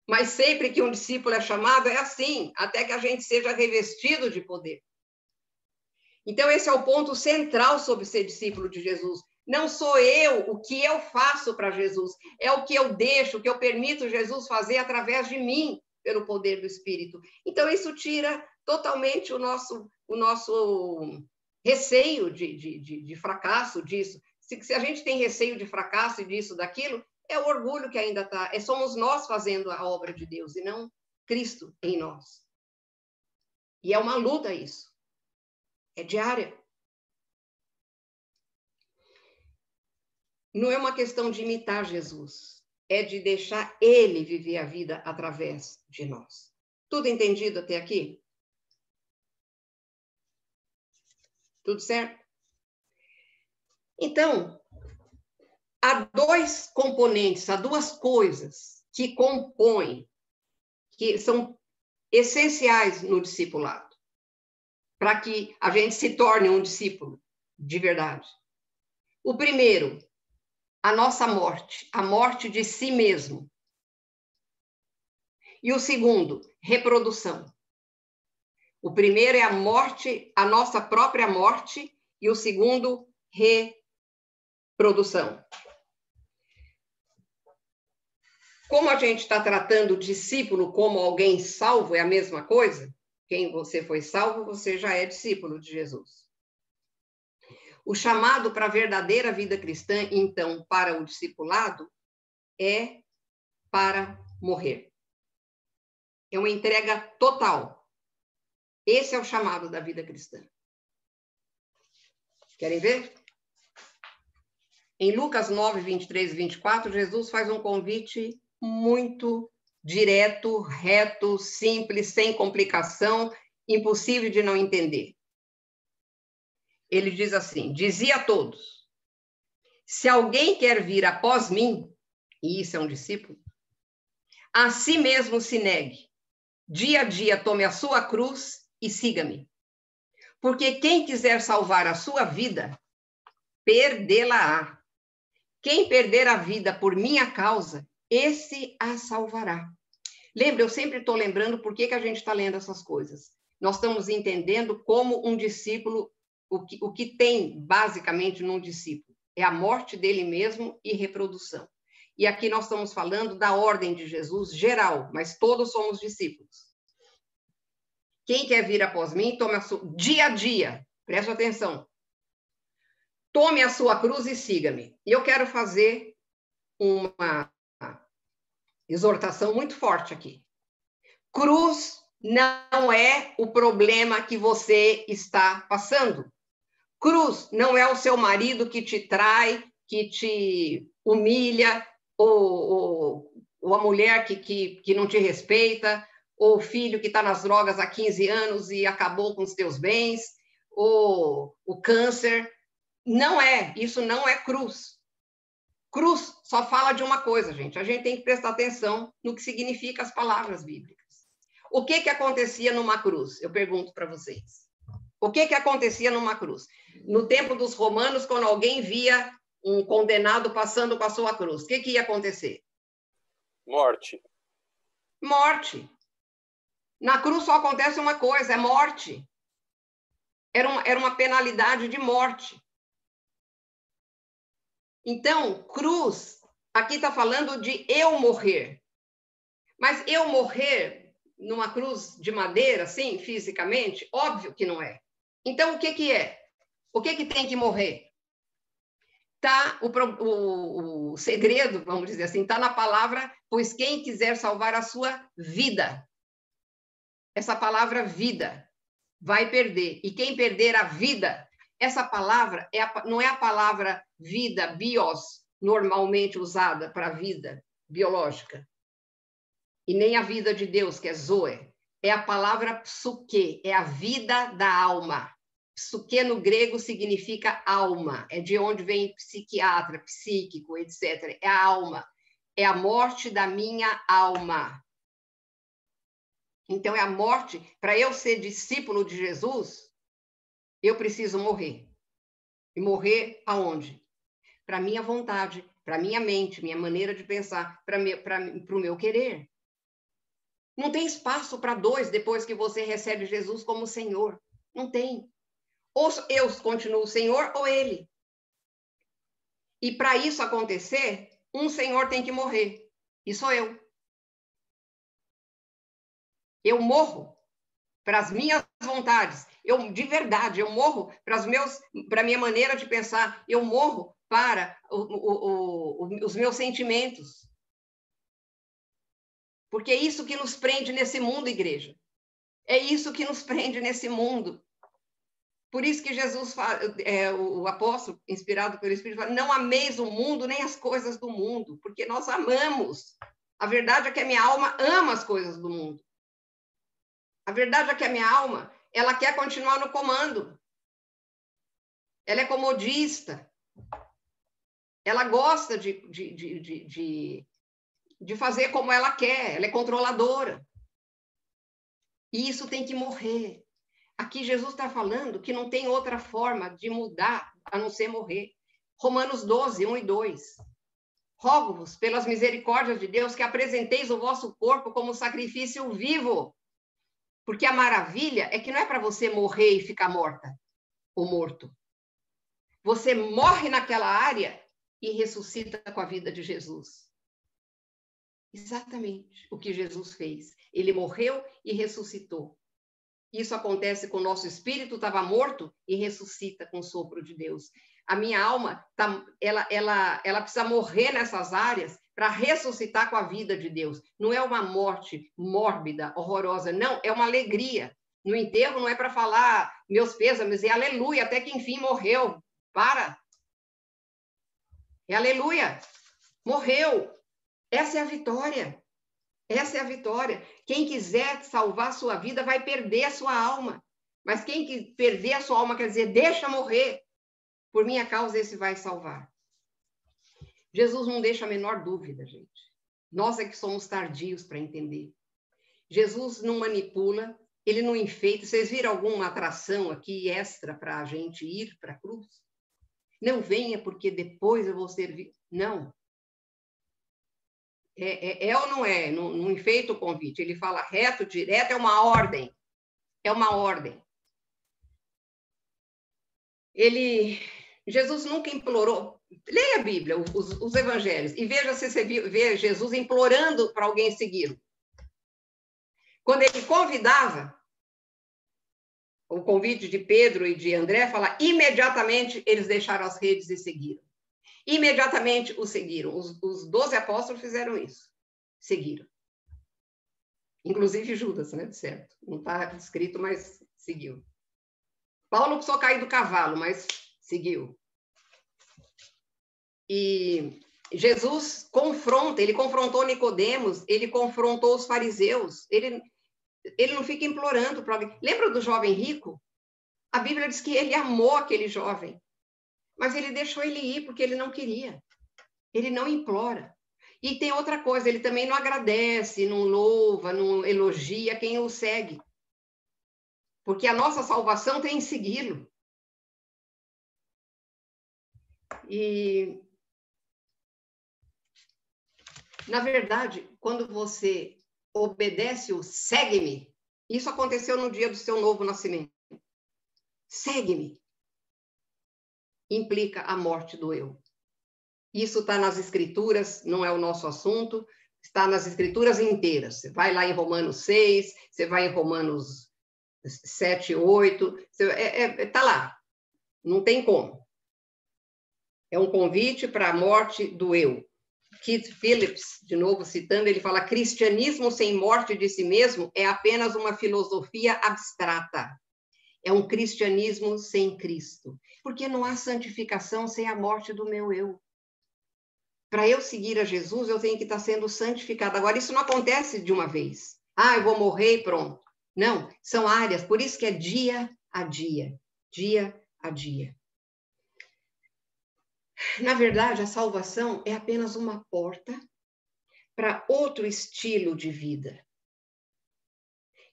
Mas sempre que um discípulo é chamado, é assim, até que a gente seja revestido de poder. Então, esse é o ponto central sobre ser discípulo de Jesus. Não sou eu o que eu faço para Jesus, é o que eu deixo, o que eu permito Jesus fazer através de mim, pelo poder do Espírito. Então, isso tira totalmente o nosso receio de fracasso disso. Se a gente tem receio de fracasso e disso, daquilo, é o orgulho que ainda está. Somos nós fazendo a obra de Deus e não Cristo em nós. E é uma luta isso. É diária. Não é uma questão de imitar Jesus, é de deixar ele viver a vida através de nós. Tudo entendido até aqui? Tudo certo? Então, há dois componentes, há duas coisas que compõem, que são essenciais no discipulado, para que a gente se torne um discípulo de verdade. O primeiro, a nossa morte, a morte de si mesmo. E o segundo, reprodução. O primeiro é a morte, a nossa própria morte, e o segundo, reprodução. Como a gente está tratando o discípulo como alguém salvo, é a mesma coisa? Quem você foi salvo, você já é discípulo de Jesus. O chamado para a verdadeira vida cristã, então, para o discipulado, é para morrer. É uma entrega total. Esse é o chamado da vida cristã. Querem ver? Em Lucas 9, 23 e 24, Jesus faz um convite muito direto, reto, simples, sem complicação, impossível de não entender. Ele diz assim, dizia a todos, se alguém quer vir após mim, e isso é um discípulo, a si mesmo se negue, dia a dia tome a sua cruz e siga-me. Porque quem quiser salvar a sua vida, perdê-la-á. Quem perder a vida por minha causa, esse a salvará. Lembra, eu sempre estou lembrando por que a gente está lendo essas coisas. Nós estamos entendendo como um discípulo, o que tem basicamente num discípulo, é a morte dele mesmo e reprodução. E aqui nós estamos falando da ordem de Jesus geral, mas todos somos discípulos. Quem quer vir após mim, tome a sua... Dia a dia, preste atenção. Tome a sua cruz e siga-me. E eu quero fazer uma exortação muito forte aqui. Cruz não é o problema que você está passando. Cruz não é o seu marido que te trai, que te humilha, ou a mulher que não te respeita, ou o filho que está nas drogas há 15 anos e acabou com os teus bens, ou o câncer. Não é, isso não é cruz. Cruz só fala de uma coisa, gente. A gente tem que prestar atenção no que significa as palavras bíblicas. O que acontecia numa cruz? Eu pergunto para vocês. O que acontecia numa cruz? No tempo dos romanos, quando alguém via um condenado passando com a sua cruz, o que ia acontecer? Morte. Morte. Na cruz só acontece uma coisa, é morte. Era uma penalidade de morte. Então, cruz, aqui está falando de eu morrer. Mas eu morrer numa cruz de madeira, assim, fisicamente, óbvio que não é. Então, o que é? O que tem que morrer? Tá, o segredo, vamos dizer assim, está na palavra, pois quem quiser salvar a sua vida. Essa palavra vida vai perder. E quem perder a vida, essa palavra não é a palavra vida, bios, normalmente usada para vida biológica. E nem a vida de Deus, que é zoe. É a palavra psuque, é a vida da alma. Psuque no grego significa alma, é de onde vem psiquiatra, psíquico, etc. É a alma, é a morte da minha alma. Então, é a morte. Para eu ser discípulo de Jesus, eu preciso morrer. E morrer aonde? Para a minha vontade, para a minha mente, minha maneira de pensar, para o meu querer. Não tem espaço para dois depois que você recebe Jesus como Senhor. Não tem. Ou eu continuo o Senhor ou ele. E para isso acontecer, um Senhor tem que morrer. E sou eu. Eu morro para as minhas vontades. De verdade, eu morro para a minha maneira de pensar. Eu morro para os meus sentimentos. Porque é isso que nos prende nesse mundo, igreja. É isso que nos prende nesse mundo. Por isso que Jesus fala, o apóstolo, inspirado pelo Espírito, fala, não ameis o mundo nem as coisas do mundo, porque nós amamos. A verdade é que a minha alma ama as coisas do mundo. A verdade é que a minha alma, ela quer continuar no comando. Ela é comodista. Ela gosta de fazer como ela quer. Ela é controladora. E isso tem que morrer. Aqui Jesus está falando que não tem outra forma de mudar a não ser morrer. Romanos 12, 1 e 2. Rogo-vos, pelas misericórdias de Deus, que apresenteis o vosso corpo como sacrifício vivo. Porque a maravilha é que não é para você morrer e ficar morta ou morto. Você morre naquela área e ressuscita com a vida de Jesus. Exatamente o que Jesus fez. Ele morreu e ressuscitou. Isso acontece com o nosso espírito, estava morto e ressuscita com o sopro de Deus. A minha alma, ela precisa morrer nessas áreas para ressuscitar com a vida de Deus. Não é uma morte mórbida, horrorosa, não, é uma alegria. No enterro não é para falar meus pêsames, é aleluia, até que enfim morreu. Para! É aleluia! Morreu! Essa é a vitória. Essa é a vitória. Quem quiser salvar a sua vida vai perder a sua alma. Mas quem perder a sua alma quer dizer, deixa morrer. Por minha causa, esse vai salvar. Jesus não deixa a menor dúvida, gente. Nós é que somos tardios para entender. Jesus não manipula, ele não enfeita. Vocês viram alguma atração aqui extra para a gente ir para a cruz? Não venha porque depois eu vou servir. Não. É ou não é? Não enfeita o convite. Ele fala reto, direto, é uma ordem. É uma ordem. Jesus nunca implorou. Leia a Bíblia, os evangelhos, e veja se você vê Jesus implorando para alguém segui-lo. Quando ele convidava, o convite de Pedro e de André, fala, imediatamente eles deixaram as redes e seguiram. Imediatamente o seguiram. Os 12 apóstolos fizeram isso. Seguiram. Inclusive Judas, né? Certo. Não está escrito, mas seguiu. Paulo precisou cair do cavalo, mas seguiu. E Jesus confronta, ele confrontou Nicodemos, ele confrontou os fariseus, ele não fica implorando para alguém. Lembra do jovem rico? A Bíblia diz que ele amou aquele jovem, mas ele deixou ele ir porque ele não queria. Ele não implora. E tem outra coisa, ele também não agradece, não louva, não elogia quem o segue. Porque a nossa salvação tem em segui-lo. E, na verdade, quando você obedece o segue-me, isso aconteceu no dia do seu novo nascimento. Segue-me. Implica a morte do eu. Isso está nas Escrituras, não é o nosso assunto, está nas Escrituras inteiras. Você vai lá em Romanos 6, você vai em Romanos 7, 8, está lá. Não tem como. É um convite para a morte do eu. Keith Phillips, de novo citando, ele fala: cristianismo sem morte de si mesmo é apenas uma filosofia abstrata. É um cristianismo sem Cristo. Porque não há santificação sem a morte do meu eu. Para eu seguir a Jesus, eu tenho que estar sendo santificado. Agora, isso não acontece de uma vez. Eu vou morrer e pronto. Não, são áreas, por isso que é dia a dia. Dia a dia. Na verdade, a salvação é apenas uma porta para outro estilo de vida.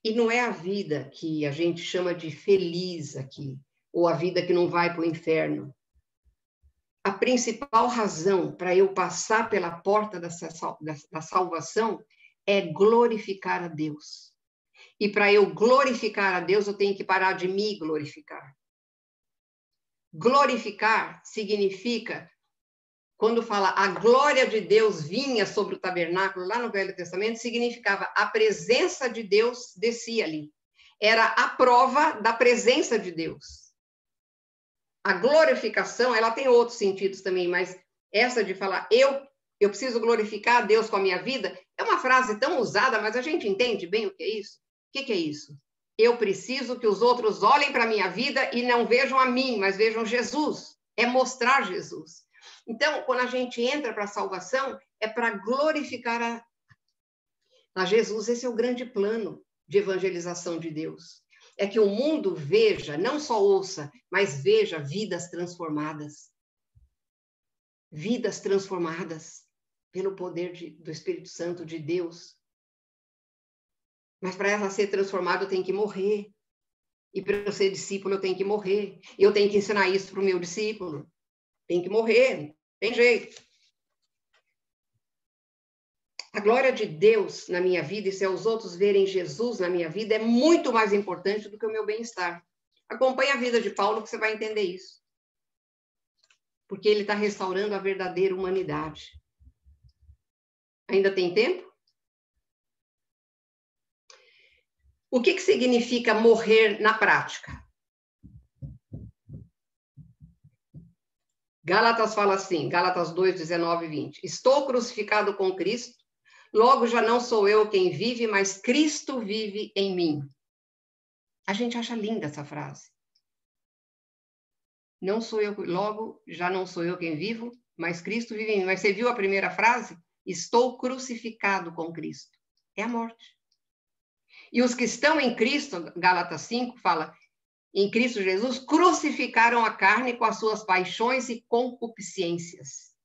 E não é a vida que a gente chama de feliz aqui, ou a vida que não vai para o inferno. A principal razão para eu passar pela porta da salvação é glorificar a Deus. E para eu glorificar a Deus, eu tenho que parar de me glorificar. Glorificar significa, quando fala a glória de Deus vinha sobre o tabernáculo, lá no Velho Testamento, significava a presença de Deus descia ali. Era a prova da presença de Deus. A glorificação, ela tem outros sentidos também, mas essa de falar, eu preciso glorificar a Deus com a minha vida, é uma frase tão usada, mas a gente entende bem o que é isso? O que é isso? Eu preciso que os outros olhem para a minha vida e não vejam a mim, mas vejam Jesus. É mostrar Jesus. Então, quando a gente entra para a salvação, é para glorificar a Jesus. Esse é o grande plano de evangelização de Deus. É que o mundo veja, não só ouça, mas veja vidas transformadas. Vidas transformadas pelo poder do Espírito Santo de Deus. Mas para ela ser transformada, eu tenho que morrer. E para eu ser discípulo, eu tenho que morrer. E eu tenho que ensinar isso para o meu discípulo. Tem que morrer, não tem jeito. A glória de Deus na minha vida, e se os outros verem Jesus na minha vida, é muito mais importante do que o meu bem-estar. Acompanhe a vida de Paulo que você vai entender isso. Porque ele está restaurando a verdadeira humanidade. Ainda tem tempo? O que significa morrer na prática? Gálatas fala assim, Gálatas 2, 19 e 20. Estou crucificado com Cristo, logo já não sou eu quem vive, mas Cristo vive em mim. A gente acha linda essa frase. Não sou eu, logo já não sou eu quem vivo, mas Cristo vive em mim. Mas você viu a primeira frase? Estou crucificado com Cristo. É a morte. E os que estão em Cristo, Gálatas 5 fala, em Cristo Jesus, crucificaram a carne com as suas paixões e concupiscências.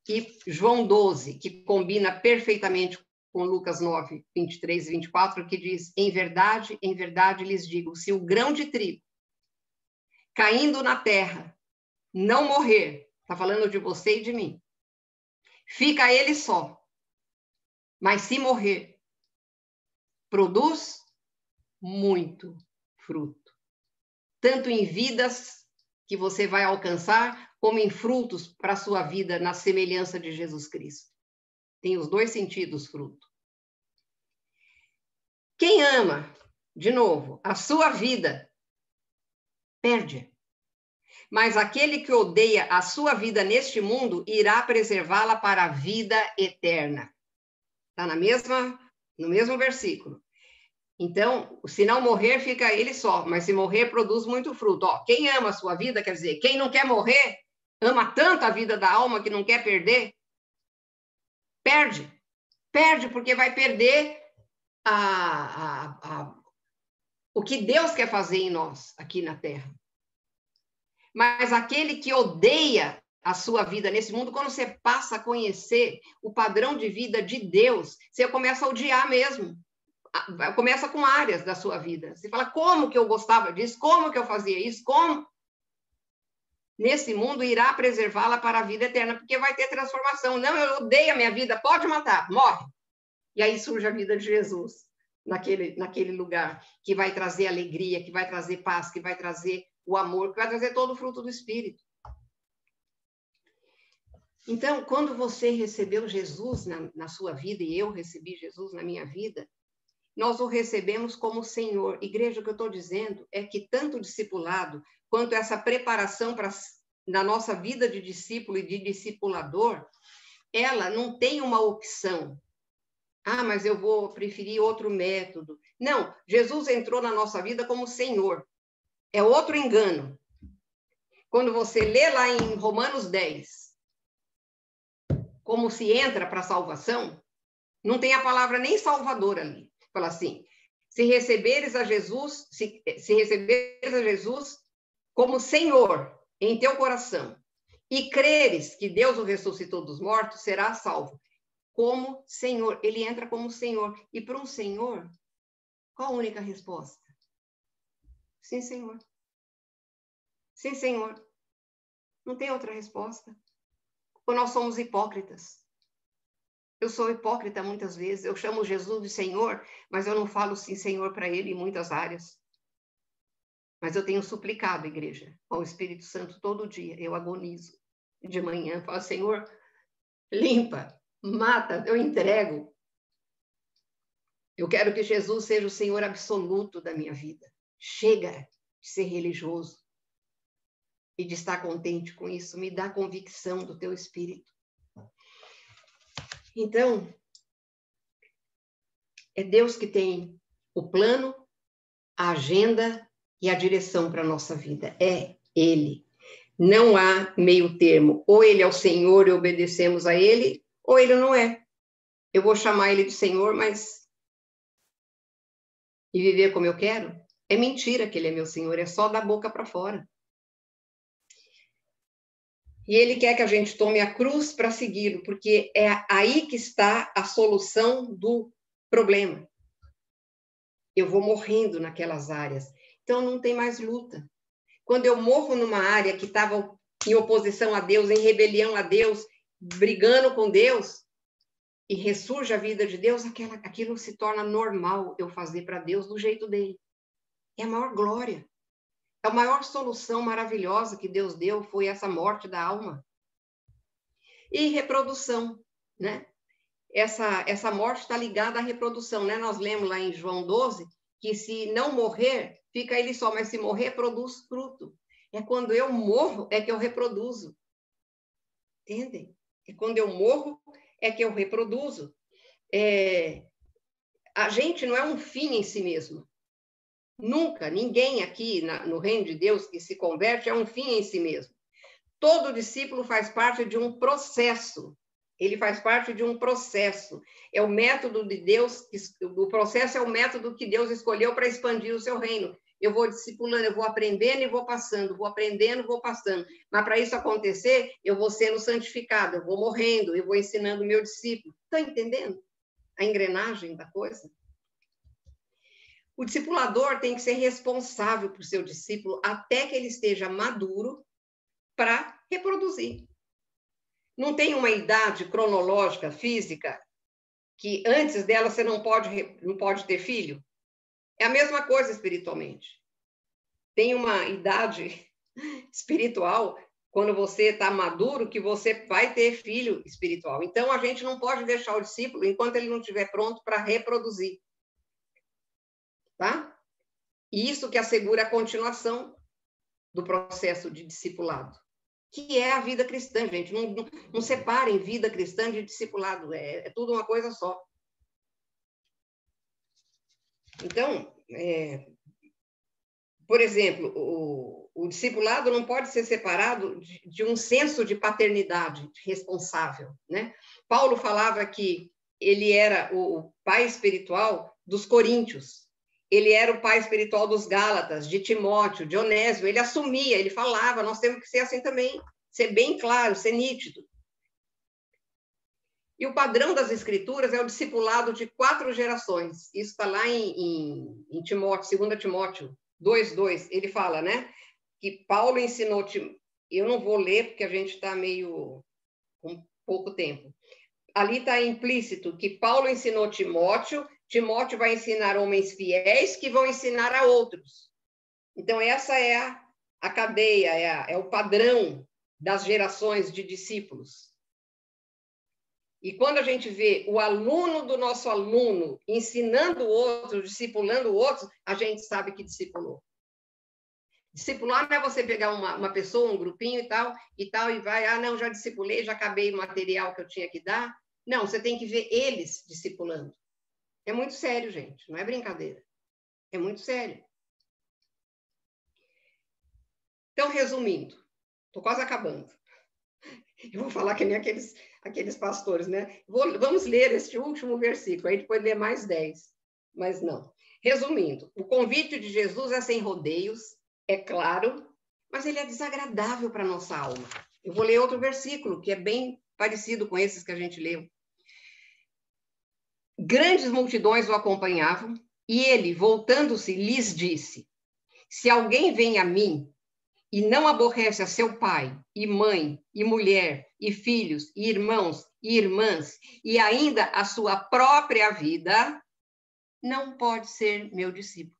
E João 12, que combina perfeitamente com Lucas 9, 23 e 24, que diz, em verdade lhes digo, se o grão de trigo caindo na terra não morrer, está falando de você e de mim, fica ele só, mas se morrer, produz muito fruto. Tanto em vidas que você vai alcançar, como em frutos para a sua vida na semelhança de Jesus Cristo. Tem os dois sentidos, fruto. Quem ama, de novo, a sua vida, perde. Mas aquele que odeia a sua vida neste mundo, irá preservá-la para a vida eterna. Está no mesmo versículo. Então, se não morrer, fica ele só, mas se morrer, produz muito fruto. Ó, quem ama a sua vida, quer dizer, quem não quer morrer, ama tanto a vida da alma que não quer perder, perde. Perde porque vai perder o que Deus quer fazer em nós, aqui na Terra. Mas aquele que odeia a sua vida nesse mundo, quando você passa a conhecer o padrão de vida de Deus, você começa a odiar mesmo. Começa com áreas da sua vida. Você fala, como que eu gostava disso? Como que eu fazia isso? Como? Nesse mundo irá preservá-la para a vida eterna, porque vai ter transformação. Não, eu odeio a minha vida, pode matar, morre. E aí surge a vida de Jesus, naquele lugar, que vai trazer alegria, que vai trazer paz, que vai trazer o amor, que vai trazer todo o fruto do Espírito. Então, quando você recebeu Jesus na sua vida, e eu recebi Jesus na minha vida, nós o recebemos como Senhor. Igreja, o que eu estou dizendo é que tanto o discipulado, quanto essa preparação na nossa vida de discípulo e de discipulador, ela não tem uma opção. Ah, mas eu vou preferir outro método. Não, Jesus entrou na nossa vida como Senhor. É outro engano. Quando você lê lá em Romanos 10, como se entra para a salvação, não tem a palavra nem Salvador ali. Fala assim, se receberes a Jesus como Senhor em teu coração e creres que Deus o ressuscitou dos mortos, serás salvo. Como Senhor, ele entra como Senhor. E para um Senhor, qual a única resposta? Sim, Senhor. Sim, Senhor. Não tem outra resposta. Ou nós somos hipócritas. Eu sou hipócrita muitas vezes. Eu chamo Jesus de Senhor, mas eu não falo sim, Senhor, para ele em muitas áreas. Mas eu tenho suplicado, igreja, ao Espírito Santo todo dia. Eu agonizo. De manhã, falo, Senhor, limpa, mata, eu entrego. Eu quero que Jesus seja o Senhor absoluto da minha vida. Chega de ser religioso e de estar contente com isso. Me dá convicção do teu Espírito. Então, é Deus que tem o plano, a agenda e a direção para a nossa vida. É Ele. Não há meio termo. Ou Ele é o Senhor e obedecemos a Ele, ou Ele não é. Eu vou chamar Ele de Senhor, mas... E viver como eu quero? É mentira que Ele é meu Senhor, é só da boca para fora. E Ele quer que a gente tome a cruz para segui-lo, porque é aí que está a solução do problema. Eu vou morrendo naquelas áreas. Então, não tem mais luta. Quando eu morro numa área que estava em oposição a Deus, em rebelião a Deus, brigando com Deus, e ressurge a vida de Deus, aquilo se torna normal eu fazer para Deus do jeito dele. É a maior glória. A maior solução maravilhosa que Deus deu foi essa morte da alma. E reprodução, né? Essa morte está ligada à reprodução, né? Nós lemos lá em João 12 que se não morrer, fica ele só, mas se morrer, produz fruto. É quando eu morro, é que eu reproduzo. Entendem? É quando eu morro, é que eu reproduzo. A gente não é um fim em si mesmo. Nunca, ninguém aqui no reino de Deus que se converte é um fim em si mesmo. Todo discípulo faz parte de um processo. Ele faz parte de um processo. É o método de Deus, o processo é o método que Deus escolheu para expandir o seu reino. Eu vou discipulando, eu vou aprendendo e vou passando, vou aprendendo, vou passando. Mas para isso acontecer, eu vou sendo santificado, eu vou morrendo, eu vou ensinando o meu discípulo. Estão entendendo a engrenagem da coisa? O discipulador tem que ser responsável por seu discípulo até que ele esteja maduro para reproduzir. Não tem uma idade cronológica, física, que antes dela você não pode ter filho? É a mesma coisa espiritualmente. Tem uma idade espiritual, quando você está maduro, que você vai ter filho espiritual. Então, a gente não pode deixar o discípulo enquanto ele não estiver pronto para reproduzir. Tá? E isso que assegura a continuação do processo de discipulado, que é a vida cristã, gente. Não separem vida cristã de discipulado, é tudo uma coisa só. Então, por exemplo, o discipulado não pode ser separado de um senso de paternidade responsável, né? Paulo falava que ele era o pai espiritual dos coríntios, ele era o pai espiritual dos Gálatas, de Timóteo, de Onésimo, ele assumia, ele falava, nós temos que ser assim também, ser bem claro, ser nítido. E o padrão das escrituras é o discipulado de 4 gerações, isso está lá em Timóteo, 2 Timóteo 2:2, ele fala, né, que Paulo ensinou, eu não vou ler porque a gente está meio com pouco tempo, ali está implícito que Paulo ensinou Timóteo, Timóteo vai ensinar homens fiéis que vão ensinar a outros. Então, essa é a cadeia, é o padrão das gerações de discípulos. E quando a gente vê o aluno do nosso aluno ensinando o outro, discipulando o outro, a gente sabe que discipulou. Discipular não é você pegar uma pessoa, um grupinho e vai, não, já discipulei, já acabei o material que eu tinha que dar. Não, você tem que ver eles discipulando. É muito sério, gente, não é brincadeira. É muito sério. Então, resumindo, estou quase acabando. Eu vou falar que nem aqueles pastores, né? Vamos ler este último versículo, aí depois ler mais 10. Mas não. Resumindo, o convite de Jesus é sem rodeios, é claro, mas ele é desagradável para a nossa alma. Eu vou ler outro versículo, que é bem parecido com esses que a gente leu. Grandes multidões o acompanhavam, e ele, voltando-se, lhes disse: se alguém vem a mim e não aborrece a seu pai, e mãe, e mulher, e filhos, e irmãos, e irmãs, e ainda a sua própria vida, não pode ser meu discípulo.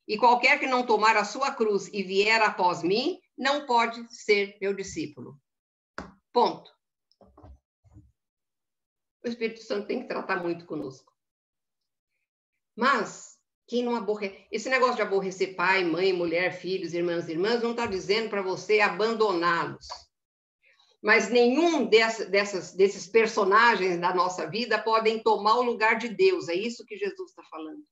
E qualquer que não tomar a sua cruz e vier após mim, não pode ser meu discípulo. Ponto. O Espírito Santo tem que tratar muito conosco. Mas quem não aborrece... Esse negócio de aborrecer pai, mãe, mulher, filhos, irmãs, irmãs, não está dizendo para você abandoná-los. Mas nenhum desses personagens da nossa vida podem tomar o lugar de Deus. É isso que Jesus está falando.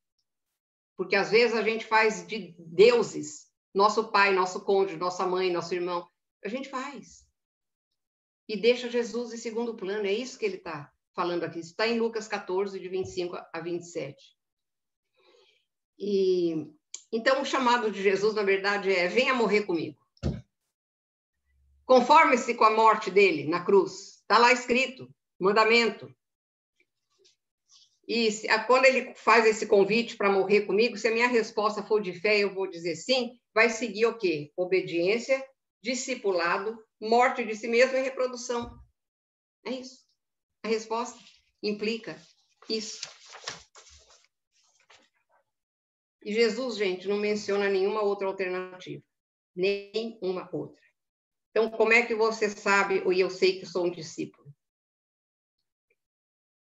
Porque às vezes a gente faz de deuses, nosso pai, nosso cônjuge, nossa mãe, nosso irmão. A gente faz. E deixa Jesus em segundo plano. É isso que ele está falando aqui. Isso está em Lucas 14, de 25 a 27. Então, o chamado de Jesus, na verdade, é: venha morrer comigo. Conforme-se com a morte dele na cruz. Está lá escrito, mandamento. E quando ele faz esse convite para morrer comigo, se a minha resposta for de fé, eu vou dizer sim, vai seguir o quê? Obediência, discipulado, morte de si mesmo e reprodução. É isso. A resposta implica isso. E Jesus, gente, não menciona nenhuma outra alternativa. Nenhuma outra. Então, como é que você sabe, ou eu sei que sou um discípulo?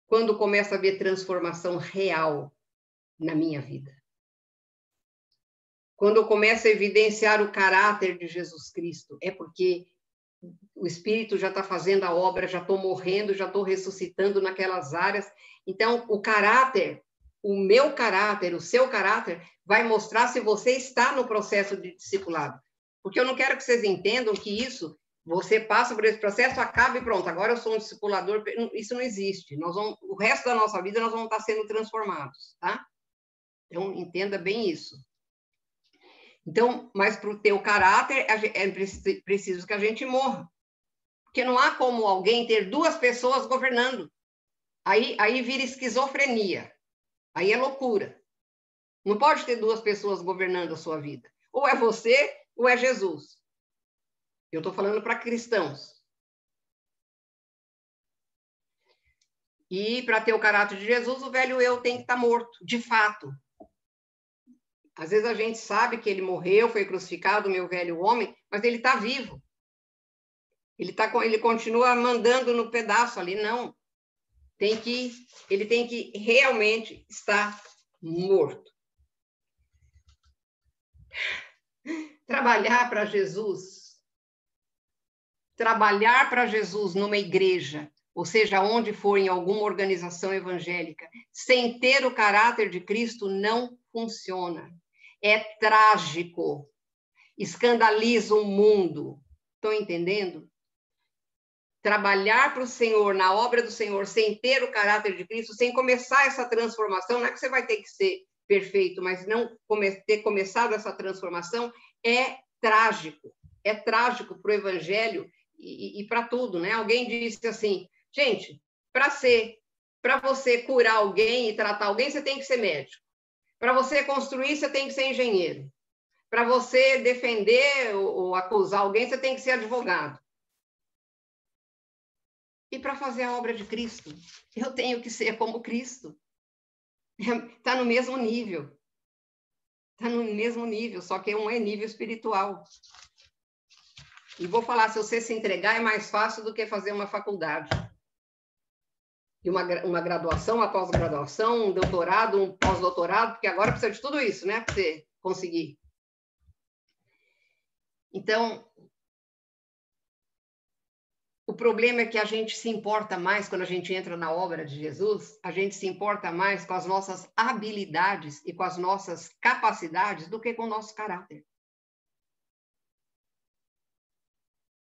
Quando começa a haver transformação real na minha vida. Quando eu começo a evidenciar o caráter de Jesus Cristo, é porque o Espírito já está fazendo a obra, já estou morrendo, já estou ressuscitando naquelas áreas. Então, o caráter, o meu caráter, o seu caráter, vai mostrar se você está no processo de discipulado. Porque eu não quero que vocês entendam que isso, você passa por esse processo, acaba e pronto, agora eu sou um discipulador. Isso não existe. O resto da nossa vida nós vamos estar sendo transformados, tá? Então, entenda bem isso. Então, mas para o teu caráter, é preciso que a gente morra. Porque não há como alguém ter 2 pessoas governando. Aí vira esquizofrenia. Aí é loucura. Não pode ter 2 pessoas governando a sua vida. Ou é você, ou é Jesus. Eu estou falando para cristãos. E para ter o caráter de Jesus, o velho eu tem que estar morto, de fato. Às vezes a gente sabe que ele morreu, foi crucificado, o meu velho homem, mas ele está vivo. Ele continua mandando no pedaço ali, não. Ele tem que realmente estar morto. Trabalhar para Jesus numa igreja, ou seja, onde for em alguma organização evangélica, sem ter o caráter de Cristo, não funciona. É trágico. Escandaliza o mundo. Estão entendendo? Trabalhar para o Senhor, na obra do Senhor, sem ter o caráter de Cristo, sem começar essa transformação, não é que você vai ter que ser perfeito, mas não ter começado essa transformação é trágico. É trágico para o Evangelho e para tudo, né? Alguém disse assim, gente, para você curar alguém e tratar alguém, você tem que ser médico. Para você construir, você tem que ser engenheiro. Para você defender ou acusar alguém, você tem que ser advogado. E para fazer a obra de Cristo, eu tenho que ser como Cristo. Está no mesmo nível. Está no mesmo nível, só que um é nível espiritual. E vou falar, se você se entregar, é mais fácil do que fazer uma faculdade. E uma graduação, uma pós-graduação, um doutorado, um pós-doutorado, porque agora precisa de tudo isso, né? Para você conseguir. Então, o problema é que a gente se importa mais quando a gente entra na obra de Jesus, a gente se importa mais com as nossas habilidades e com as nossas capacidades do que com o nosso caráter.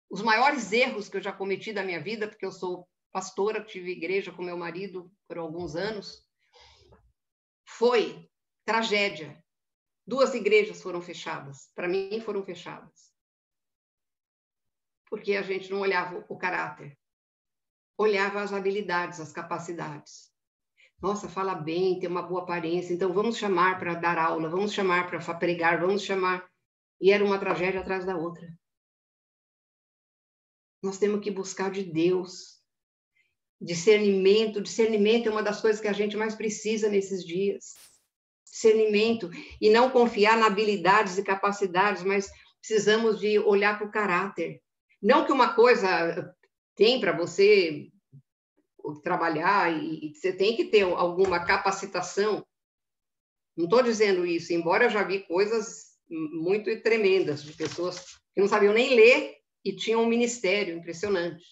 Os maiores erros que eu já cometi da minha vida, porque eu sou pastora, tive igreja com meu marido por alguns anos, foi tragédia. 2 igrejas foram fechadas, para mim foram fechadas. Porque a gente não olhava o caráter, olhava as habilidades, as capacidades. Nossa, fala bem, tem uma boa aparência, então vamos chamar para dar aula, vamos chamar para pregar, vamos chamar. E era uma tragédia atrás da outra. Nós temos que buscar de Deus. Discernimento. Discernimento é uma das coisas que a gente mais precisa nesses dias. Discernimento. E não confiar na habilidades e capacidades, mas precisamos de olhar para o caráter. Não que uma coisa tem para você trabalhar e você tem que ter alguma capacitação. Não estou dizendo isso, embora eu já vi coisas muito tremendas de pessoas que não sabiam nem ler e tinham um ministério impressionante.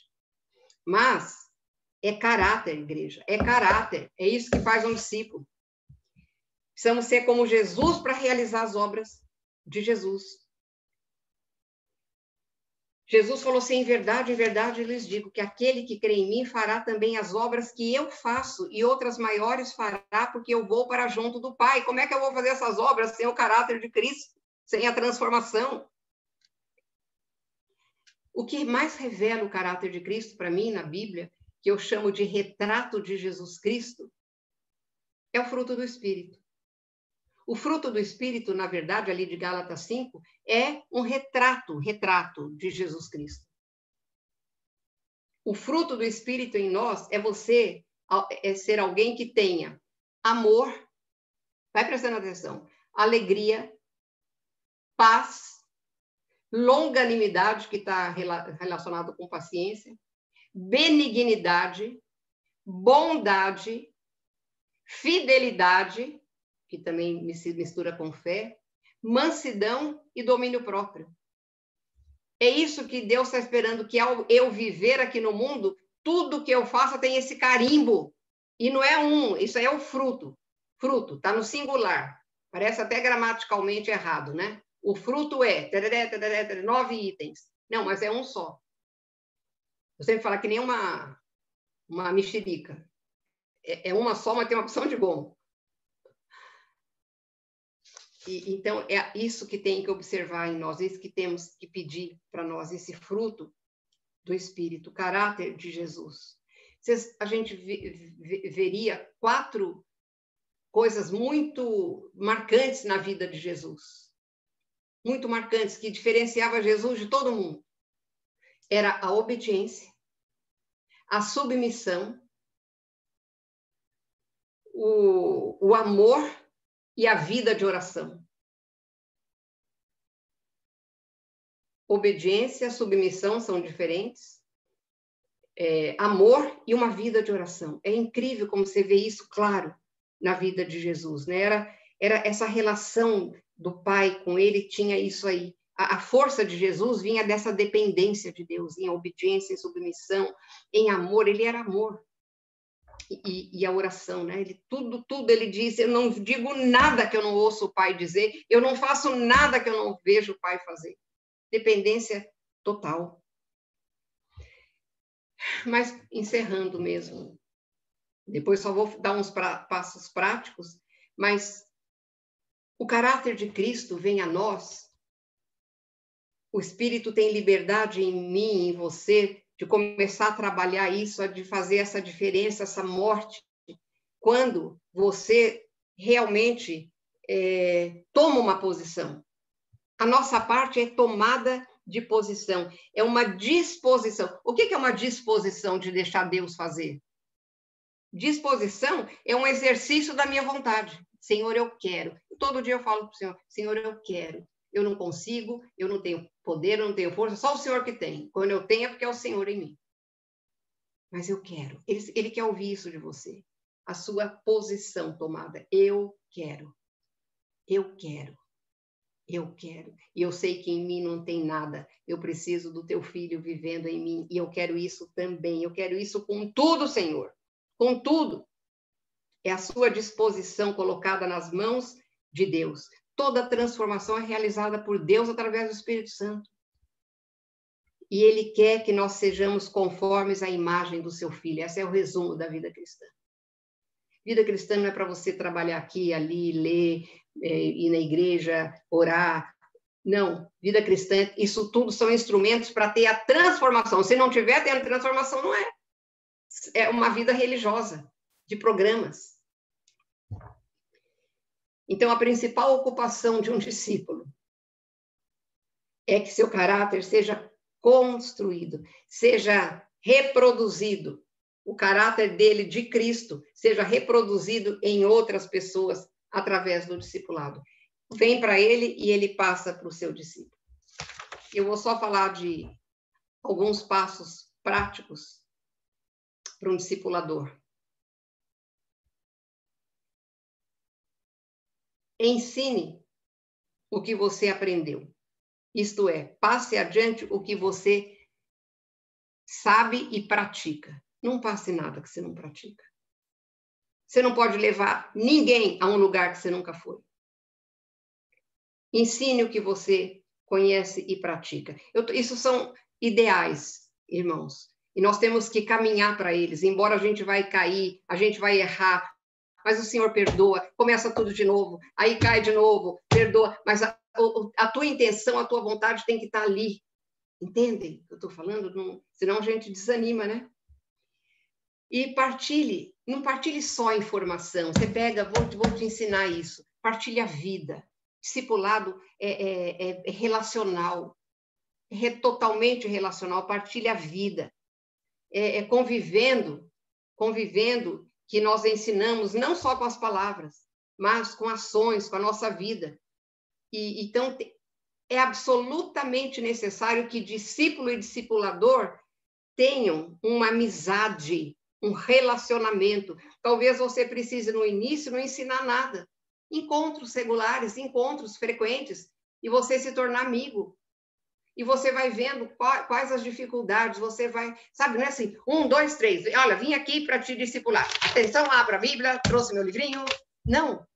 Mas é caráter, igreja, é caráter. É isso que faz um discípulo. Precisamos ser como Jesus para realizar as obras de Jesus. Jesus falou assim, em verdade, eu lhes digo que aquele que crê em mim fará também as obras que eu faço e outras maiores fará porque eu vou para junto do Pai. Como é que eu vou fazer essas obras sem o caráter de Cristo, sem a transformação? O que mais revela o caráter de Cristo para mim na Bíblia, que eu chamo de retrato de Jesus Cristo, é o fruto do Espírito. O fruto do Espírito, na verdade, ali de Gálatas 5, é um retrato de Jesus Cristo. O fruto do Espírito em nós é ser alguém que tenha amor, vai prestando atenção, alegria, paz, longanimidade, que está relacionado com paciência, benignidade, bondade, fidelidade, que também se mistura com fé, mansidão e domínio próprio. É isso que Deus está esperando, que ao eu viver aqui no mundo, tudo que eu faça tem esse carimbo. E não é isso aí é o fruto. Fruto, está no singular. Parece até gramaticalmente errado, né? O fruto é 9 itens. Não, mas é um só. Eu sempre falo que nem uma mexerica. É uma só, mas tem uma opção de gomo. Então, é isso que tem que observar em nós, isso que temos que pedir para nós, esse fruto do Espírito, o caráter de Jesus. A gente veria 4 coisas muito marcantes na vida de Jesus. Muito marcantes, que diferenciava Jesus de todo mundo. Era a obediência, a submissão, o amor e a vida de oração. Obediência, submissão são diferentes. Amor e uma vida de oração. É incrível como você vê isso claro na vida de Jesus, né? Era essa relação do Pai com ele, tinha isso aí. A força de Jesus vinha dessa dependência de Deus, em obediência, em submissão, em amor. Ele era amor. E a oração, né? Ele, tudo ele diz, eu não digo nada que eu não ouço o Pai dizer, eu não faço nada que eu não vejo o Pai fazer. Dependência total. Mas, encerrando mesmo, depois só vou dar uns passos práticos, mas o caráter de Cristo vem a nós, o Espírito tem liberdade em mim, em você, de começar a trabalhar isso, de fazer essa diferença, essa morte, quando você realmente toma uma posição. A nossa parte é tomada de posição, é uma disposição. O que é uma disposição de deixar Deus fazer? Disposição é um exercício da minha vontade. Senhor, eu quero. Todo dia eu falo para o Senhor, Senhor, eu quero. Eu não consigo, eu não tenho poder, eu não tenho força, só o Senhor que tem. Quando eu tenho é porque é o Senhor em mim. Mas eu quero. Ele quer ouvir isso de você. A sua posição tomada. Eu quero. Eu quero. Eu quero. E eu sei que em mim não tem nada. Eu preciso do teu filho vivendo em mim. E eu quero isso também. Eu quero isso com tudo, Senhor. Com tudo. É a sua disposição colocada nas mãos de Deus. Toda transformação é realizada por Deus através do Espírito Santo. E Ele quer que nós sejamos conformes à imagem do seu Filho. Esse é o resumo da vida cristã. Vida cristã não é para você trabalhar aqui, ali, ler, ir na igreja, orar. Não. Vida cristã, isso tudo são instrumentos para ter a transformação. Se não tiver tendo transformação, não é. É uma vida religiosa, de programas. Então, a principal ocupação de um discípulo é que seu caráter seja construído, seja reproduzido. O caráter dele, de Cristo, seja reproduzido em outras pessoas através do discipulado. Vem para ele e ele passa para o seu discípulo. Eu vou só falar de alguns passos práticos para um discipulador. Ensine o que você aprendeu. Isto é, passe adiante o que você sabe e pratica. Não passe nada que você não pratica. Você não pode levar ninguém a um lugar que você nunca foi. Ensine o que você conhece e pratica. Isso são ideais, irmãos. E nós temos que caminhar para eles. Embora a gente vai cair, a gente vai errar, mas o Senhor perdoa, começa tudo de novo, aí cai de novo, perdoa, mas a tua intenção, a tua vontade tem que estar ali. Entendem o que eu estou falando? Não, senão a gente desanima, né? E partilhe, não partilhe só informação. Você pega, vou te ensinar isso. Partilhe a vida. Discipulado é relacional, totalmente relacional. Partilhe a vida. Convivendo que nós ensinamos não só com as palavras, mas com ações, com a nossa vida. Então, é absolutamente necessário que discípulo e discipulador tenham uma amizade, um relacionamento. Talvez você precise, no início, não ensinar nada. Encontros regulares, encontros frequentes, e você se tornar amigo. E você vai vendo quais as dificuldades, você vai... Sabe, não é assim, 1, 2, 3, olha, vim aqui para te discipular. Atenção, abra a Bíblia, trouxe meu livrinho. Não.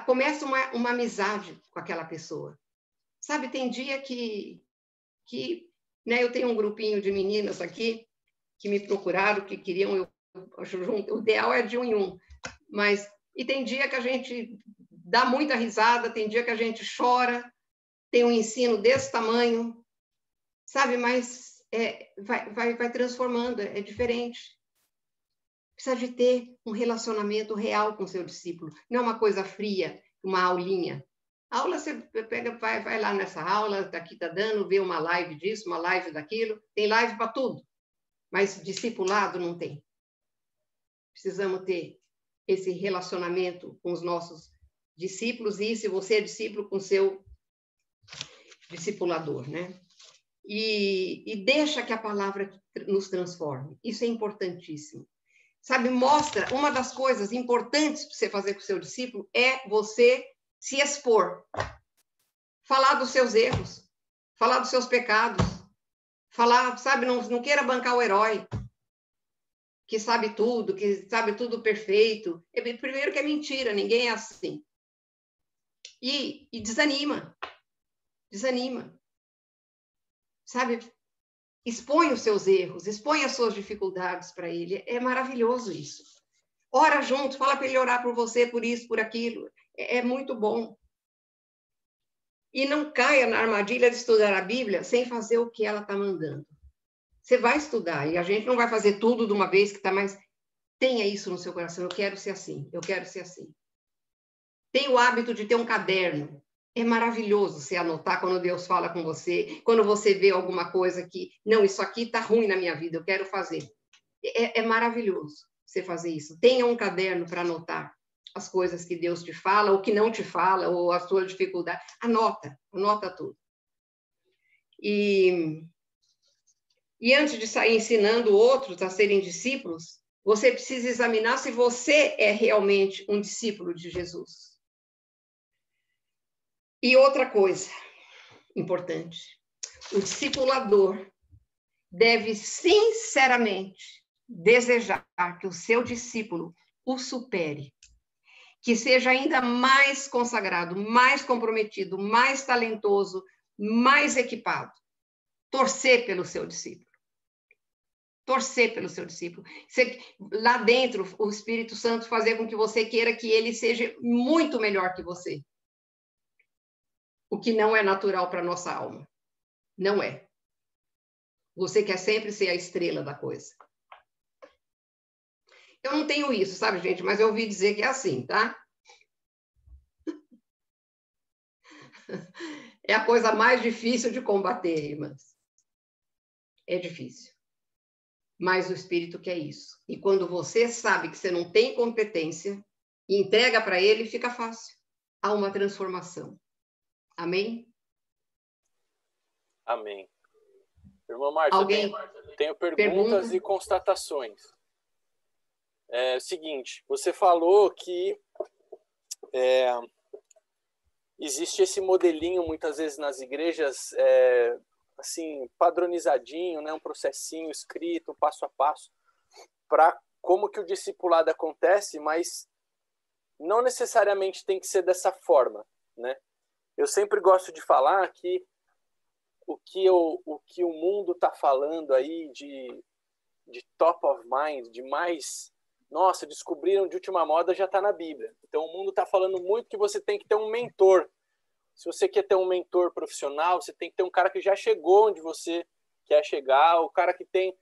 Começa uma amizade com aquela pessoa. Sabe, tem dia que né, eu tenho um grupinho de meninas aqui que me procuraram, que queriam, o ideal é de 1 em 1, mas, e tem dia que a gente dá muita risada, tem dia que a gente chora, tem um ensino desse tamanho, sabe, mas vai transformando, é diferente. Precisa de ter um relacionamento real com o seu discípulo, não uma coisa fria, uma aulinha. A aula você pega, vai lá nessa aula, daqui está dando, vê uma live disso, uma live daquilo, tem live para tudo, mas discipulado não tem. Precisamos ter esse relacionamento com os nossos discípulos e, se você é discípulo, com seu discipulador, né? E deixa que a palavra nos transforme. Isso é importantíssimo. Sabe, mostra, uma das coisas importantes para você fazer com o seu discípulo é você se expor, falar dos seus erros, falar dos seus pecados, falar, sabe, não queira bancar o herói, que sabe tudo perfeito. Primeiro que é mentira, ninguém é assim. E desanima. Sabe, expõe os seus erros, expõe as suas dificuldades para ele. É maravilhoso isso. Ora junto, fala para ele orar por você, por isso, por aquilo. É muito bom. E não caia na armadilha de estudar a Bíblia sem fazer o que ela está mandando. Você vai estudar, e a gente não vai fazer tudo de uma vez que está mais... Tenha isso no seu coração, eu quero ser assim, eu quero ser assim. Tenha o hábito de ter um caderno. É maravilhoso você anotar quando Deus fala com você, quando você vê alguma coisa que, não, isso aqui está ruim na minha vida, eu quero fazer. É maravilhoso você fazer isso. Tenha um caderno para anotar as coisas que Deus te fala, ou que não te fala, ou a sua dificuldade. Anota tudo. E antes de sair ensinando outros a serem discípulos, você precisa examinar se você é realmente um discípulo de Jesus. E outra coisa importante, o discipulador deve sinceramente desejar que o seu discípulo o supere, que seja ainda mais consagrado, mais comprometido, mais talentoso, mais equipado. Torcer pelo seu discípulo. Torcer pelo seu discípulo. Lá dentro, o Espírito Santo fazer com que você queira que ele seja muito melhor que você. O que não é natural para a nossa alma. Não é. Você quer sempre ser a estrela da coisa. Eu não tenho isso, sabe, gente? Mas eu ouvi dizer que é assim, tá? É a coisa mais difícil de combater, irmãs. É difícil. Mas o Espírito quer isso. E quando você sabe que você não tem competência e entrega para ele, fica fácil. Há uma transformação. Amém? Amém. Irmã Márcia, tenho perguntas e constatações. É o seguinte, você falou que existe esse modelinho, muitas vezes, nas igrejas, assim, padronizadinho, né? Um processinho escrito, passo a passo, para como que o discipulado acontece, mas não necessariamente tem que ser dessa forma, né? Eu sempre gosto de falar que o que o mundo está falando aí de top of mind, de mais... Nossa, descobriram de última moda, já está na Bíblia. Então, o mundo está falando muito que você tem que ter um mentor. Se você quer ter um mentor profissional, você tem que ter um cara que já chegou onde você quer chegar, o cara que tem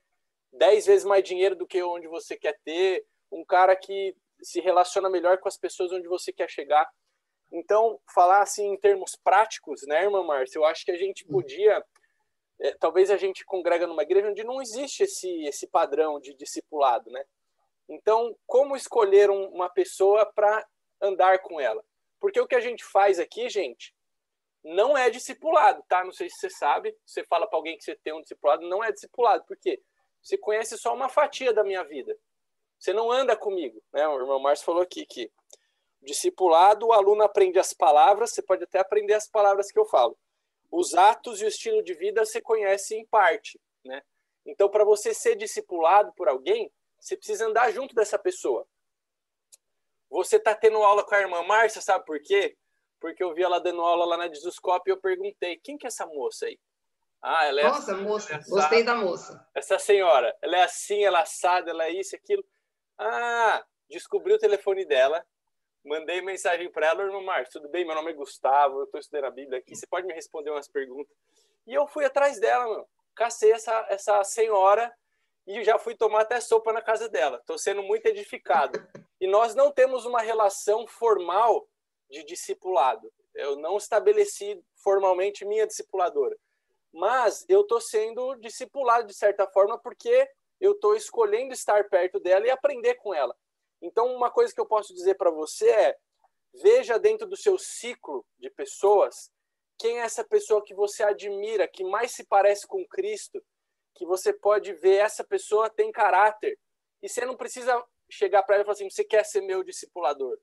10 vezes mais dinheiro do que onde você quer ter, um cara que se relaciona melhor com as pessoas onde você quer chegar. Então, falar assim em termos práticos, né, irmã Márcia, eu acho que a gente podia... talvez a gente congrega numa igreja onde não existe esse padrão de discipulado, né? Então, como escolher uma pessoa para andar com ela? Porque o que a gente faz aqui, gente, não é discipulado, tá? Não sei se você sabe, você fala para alguém que você tem um discipulado, não é discipulado. Por quê? Você conhece só uma fatia da minha vida. Você não anda comigo, né? O irmão Márcio falou aqui que discipulado, o aluno aprende as palavras, você pode até aprender as palavras que eu falo. Os atos e o estilo de vida você conhece em parte, né? Então, para você ser discipulado por alguém, você precisa andar junto dessa pessoa. Você está tendo aula com a irmã Márcia, sabe por quê? Porque eu vi ela dando aula lá na Jesuscope e eu perguntei, quem que é essa moça aí? Ah, ela é Nossa, assim, moça, ela é gostei da moça. Essa senhora, ela é assim, ela é assada, ela é isso, aquilo. Ah, descobri o telefone dela, mandei mensagem para ela, irmã Márcia, tudo bem? Meu nome é Gustavo, eu estou estudando a Bíblia aqui, você pode me responder umas perguntas? E eu fui atrás dela, meu. Cacei essa senhora e já fui tomar até sopa na casa dela. Estou sendo muito edificado. E nós não temos uma relação formal de discipulado. Eu não estabeleci formalmente minha discipuladora. Mas eu estou sendo discipulado de certa forma porque eu estou escolhendo estar perto dela e aprender com ela. Então, uma coisa que eu posso dizer para você é, veja dentro do seu ciclo de pessoas quem é essa pessoa que você admira, que mais se parece com Cristo, que você pode ver essa pessoa tem caráter. E você não precisa chegar para ela e falar assim, você quer ser meu discipulador.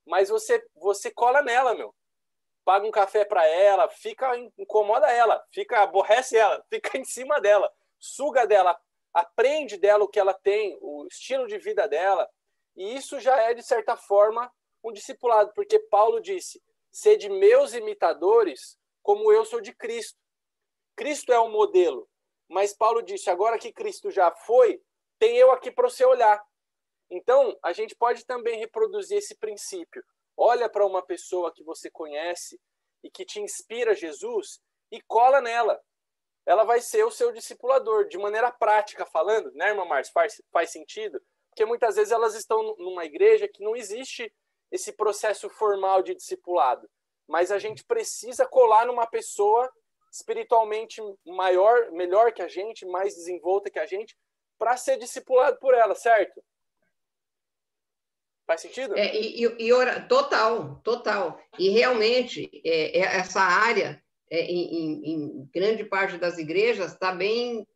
Mas você cola nela, meu. paga um café para ela, incomoda ela, aborrece ela, fica em cima dela, suga dela, aprende dela o que ela tem, o estilo de vida dela. E isso já é, de certa forma, um discipulado, porque Paulo disse: sede meus imitadores, como eu sou de Cristo. Cristo é o modelo, mas Paulo disse: agora que Cristo já foi, tem eu aqui para você olhar. Então, a gente pode também reproduzir esse princípio. Olha para uma pessoa que você conhece e que te inspira Jesus e cola nela. Ela vai ser o seu discipulador, de maneira prática falando, né, irmã Márcia? Faz sentido? Porque muitas vezes elas estão numa igreja que não existe esse processo formal de discipulado, mas a gente precisa colar numa pessoa espiritualmente melhor que a gente, mais desenvolta que a gente, para ser discipulado por ela, certo? Faz sentido? Total. E realmente, essa área, em grande parte das igrejas, tá bem,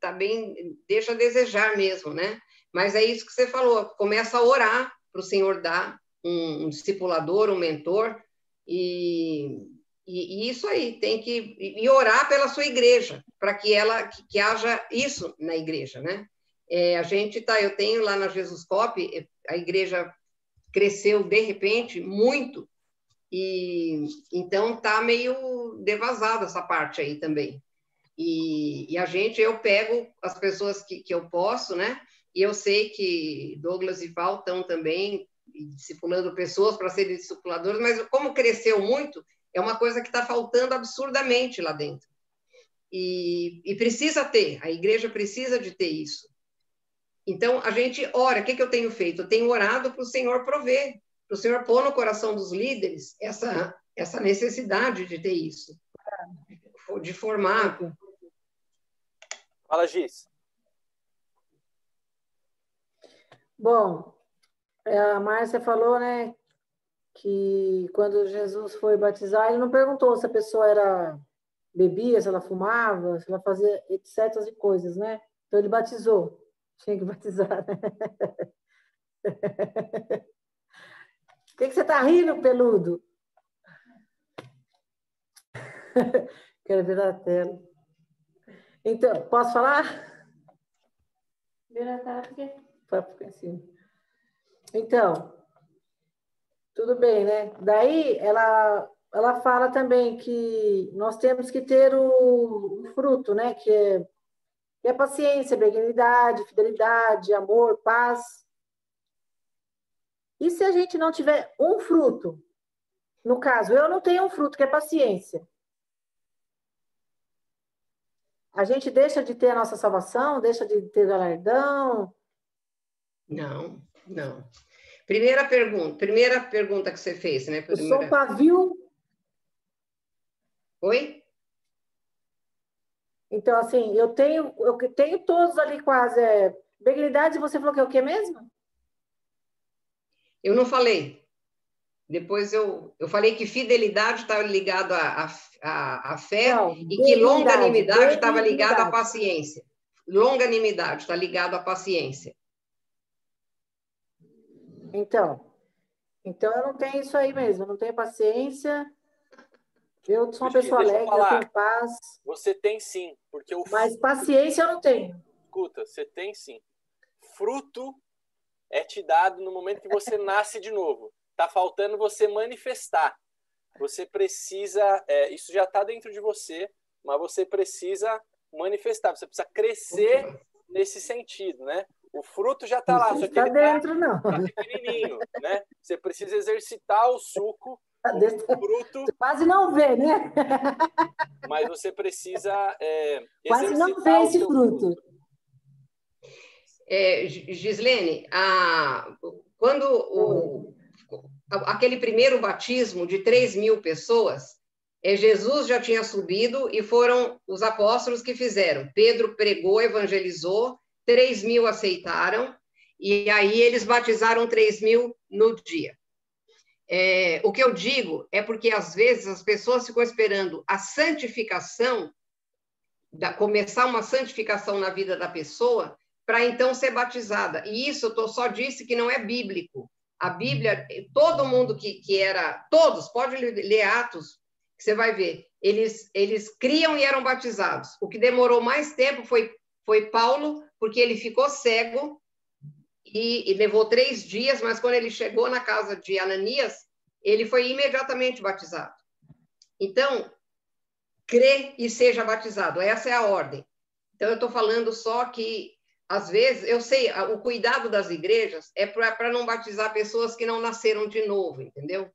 deixa a desejar mesmo, né? Mas é isso que você falou, começa a orar para o Senhor dar um discipulador, um mentor, e isso aí, tem que orar pela sua igreja, para que haja isso na igreja, né? Eu tenho lá na Jesuscope, a igreja cresceu de repente muito, e então está meio devasada essa parte aí também. E eu pego as pessoas que eu posso, né? E eu sei que Douglas e Val estão também discipulando pessoas para serem discipuladores, mas como cresceu muito, é uma coisa que está faltando absurdamente lá dentro. E precisa ter, a igreja precisa de ter isso. Então, a gente ora. O que eu tenho feito? Eu tenho orado para o Senhor prover, para o Senhor pôr no coração dos líderes essa necessidade de ter isso, de formar. Fala, Giz. Bom, a Márcia falou, né, que quando Jesus foi batizar, ele não perguntou se a pessoa bebia, se ela fumava, se ela fazia etc. de coisas, né? Então ele batizou. Tinha que batizar, né? O que você tá rindo, peludo? Quero ver na tela. Então, posso falar? Ver na tela, por quê? Para ficar assim. Então, tudo bem, né? Daí, ela fala também que nós temos que ter o fruto, né? Que é paciência, benignidade, fidelidade, amor, paz. E se a gente não tiver um fruto? No caso, eu não tenho um fruto, que é paciência. A gente deixa de ter a nossa salvação? Deixa de ter galardão? Não. Primeira pergunta que você fez, né? Eu sou um pavio. Oi? Então, assim, eu tenho todos ali quase. Benignidade, você falou que é o quê mesmo? Eu não falei. Depois eu falei que fidelidade estava ligado à fé, não, e que longanimidade estava ligado à paciência. Longanimidade está ligado à paciência. Então eu não tenho isso aí mesmo, eu não tenho paciência. Eu sou uma pessoa alegre, eu tenho paz. Você tem sim, porque mas paciência eu não tenho. Escuta, você tem sim. Fruto é te dado no momento que você nasce de novo. Tá faltando você manifestar. Você precisa, isso já está dentro de você, mas você precisa manifestar. Você precisa crescer nesse sentido, né? O fruto já está lá, só que ele tá pequenininho, né? Você precisa exercitar o suco, o fruto. Você quase não vê, né? Mas você precisa quase não vê esse fruto. Gislene, quando aquele primeiro batismo de 3.000 pessoas, Jesus já tinha subido e foram os apóstolos que fizeram. Pedro pregou, evangelizou, 3.000 aceitaram, e aí eles batizaram 3.000 no dia. O que eu digo é porque, às vezes, as pessoas ficam esperando a santificação, começar uma santificação na vida da pessoa, para então ser batizada. E isso eu só disse que não é bíblico. A Bíblia, todo mundo que era... Todos, pode ler Atos, Você vai ver, eles criam e eram batizados. O que demorou mais tempo foi Paulo, porque ele ficou cego e levou 3 dias, mas quando ele chegou na casa de Ananias, ele foi imediatamente batizado. Então, crê e seja batizado. Essa é a ordem. Então, eu estou falando só que, às vezes, eu sei, o cuidado das igrejas é para não batizar pessoas que não nasceram de novo, entendeu?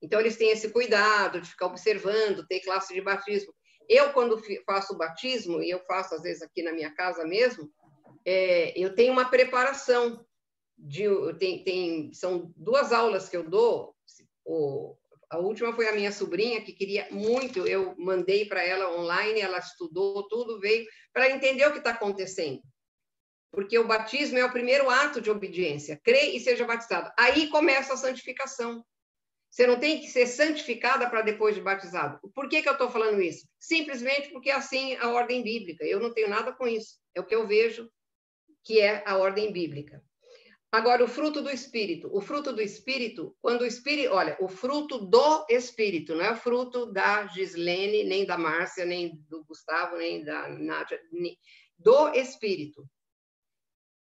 Então, eles têm esse cuidado de ficar observando, ter classe de batismo. Eu, quando faço batismo, e eu faço, às vezes, aqui na minha casa mesmo, eu tenho uma preparação. São 2 aulas que eu dou. A última foi a minha sobrinha, que queria muito, eu mandei para ela online, ela estudou tudo, veio para entender o que está acontecendo. Porque o batismo é o primeiro ato de obediência. Crê e seja batizado. Aí começa a santificação. Você não tem que ser santificada para depois de batizado. Por que eu estou falando isso? Simplesmente porque é assim a ordem bíblica. Eu não tenho nada com isso. É o que eu vejo que é a ordem bíblica. Agora, o fruto do Espírito. O fruto do Espírito, quando o Espírito... Olha, o fruto do Espírito, não é o fruto da Gislene, nem da Márcia, nem do Gustavo, nem da Nádia, do Espírito.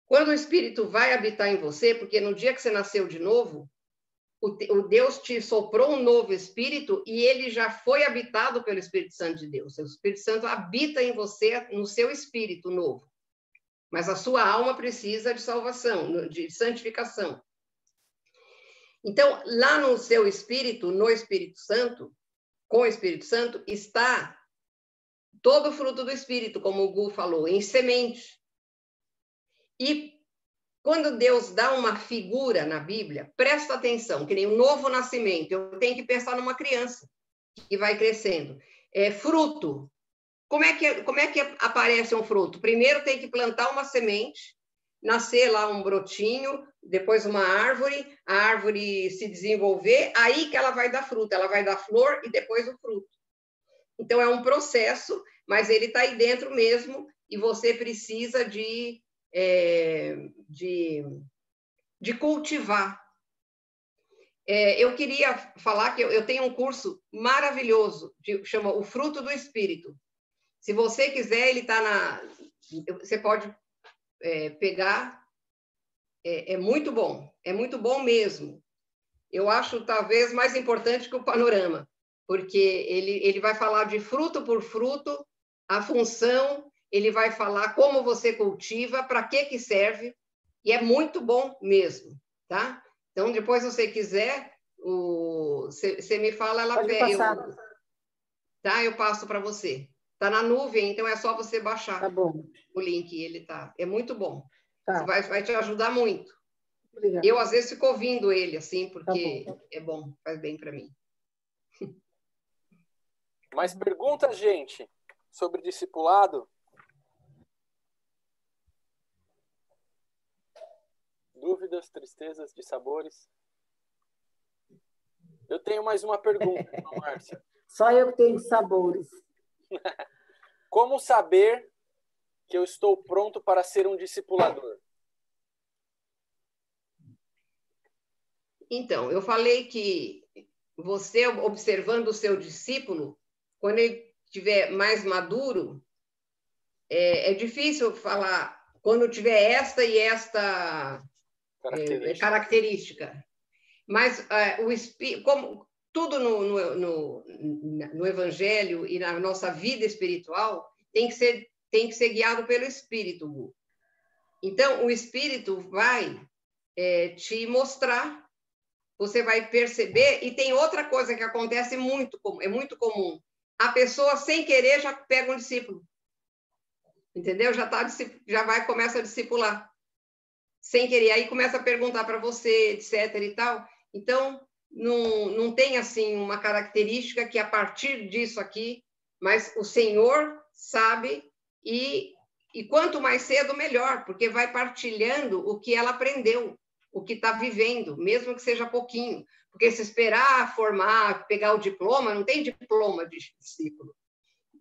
Quando o Espírito vai habitar em você, porque no dia que você nasceu de novo, o Deus te soprou um novo Espírito e ele já foi habitado pelo Espírito Santo de Deus. O Espírito Santo habita em você, no seu Espírito novo. Mas a sua alma precisa de salvação, de santificação. Então, lá no seu Espírito, no Espírito Santo, com o Espírito Santo, está todo o fruto do Espírito, como o Gu falou, em semente. E quando Deus dá uma figura na Bíblia, presta atenção, que nem um novo nascimento, eu tenho que pensar numa criança que vai crescendo. Fruto. Como é que aparece um fruto? Primeiro tem que plantar uma semente, nascer lá um brotinho, depois uma árvore, a árvore se desenvolver, aí que ela vai dar fruto, ela vai dar flor e depois o fruto. Então é um processo, mas ele está aí dentro mesmo e você precisa de cultivar. Eu queria falar que eu tenho um curso maravilhoso, chama O Fruto do Espírito. Se você quiser, ele está você pode pegar. É muito bom mesmo. Eu acho talvez mais importante que o panorama, porque ele vai falar de fruto por fruto, a função, ele vai falar como você cultiva, para que serve, e é muito bom mesmo, tá? Então, depois, se você quiser, você me fala, eu passo para você. Está na nuvem, então é só você baixar. Tá bom. O link, é muito bom. Tá. Vai te ajudar muito. Obrigada. Eu, às vezes, fico ouvindo ele, assim, porque é bom, faz bem para mim. Mais perguntas, gente, sobre discipulado? Dúvidas, tristezas, dissabores? Eu tenho mais uma pergunta, Márcia. Só eu que tenho sabores. Como saber que eu estou pronto para ser um discipulador? Então, eu falei que você, observando o seu discípulo, quando ele estiver mais maduro, é difícil falar quando tiver esta e esta característica. Mas como tudo no Evangelho e na nossa vida espiritual tem que ser guiado pelo Espírito. Então, o Espírito vai te mostrar, você vai perceber, e tem outra coisa que acontece é muito comum. A pessoa, sem querer, já pega um discípulo. Entendeu? Começa a discipular. Sem querer, aí começa a perguntar para você, etc. e tal. Então, não tem, assim, uma característica que, a partir disso aqui, mas o Senhor sabe, e quanto mais cedo, melhor, porque vai partilhando o que ela aprendeu, o que está vivendo, mesmo que seja pouquinho. Porque se esperar formar, pegar o diploma, não tem diploma de discípulo.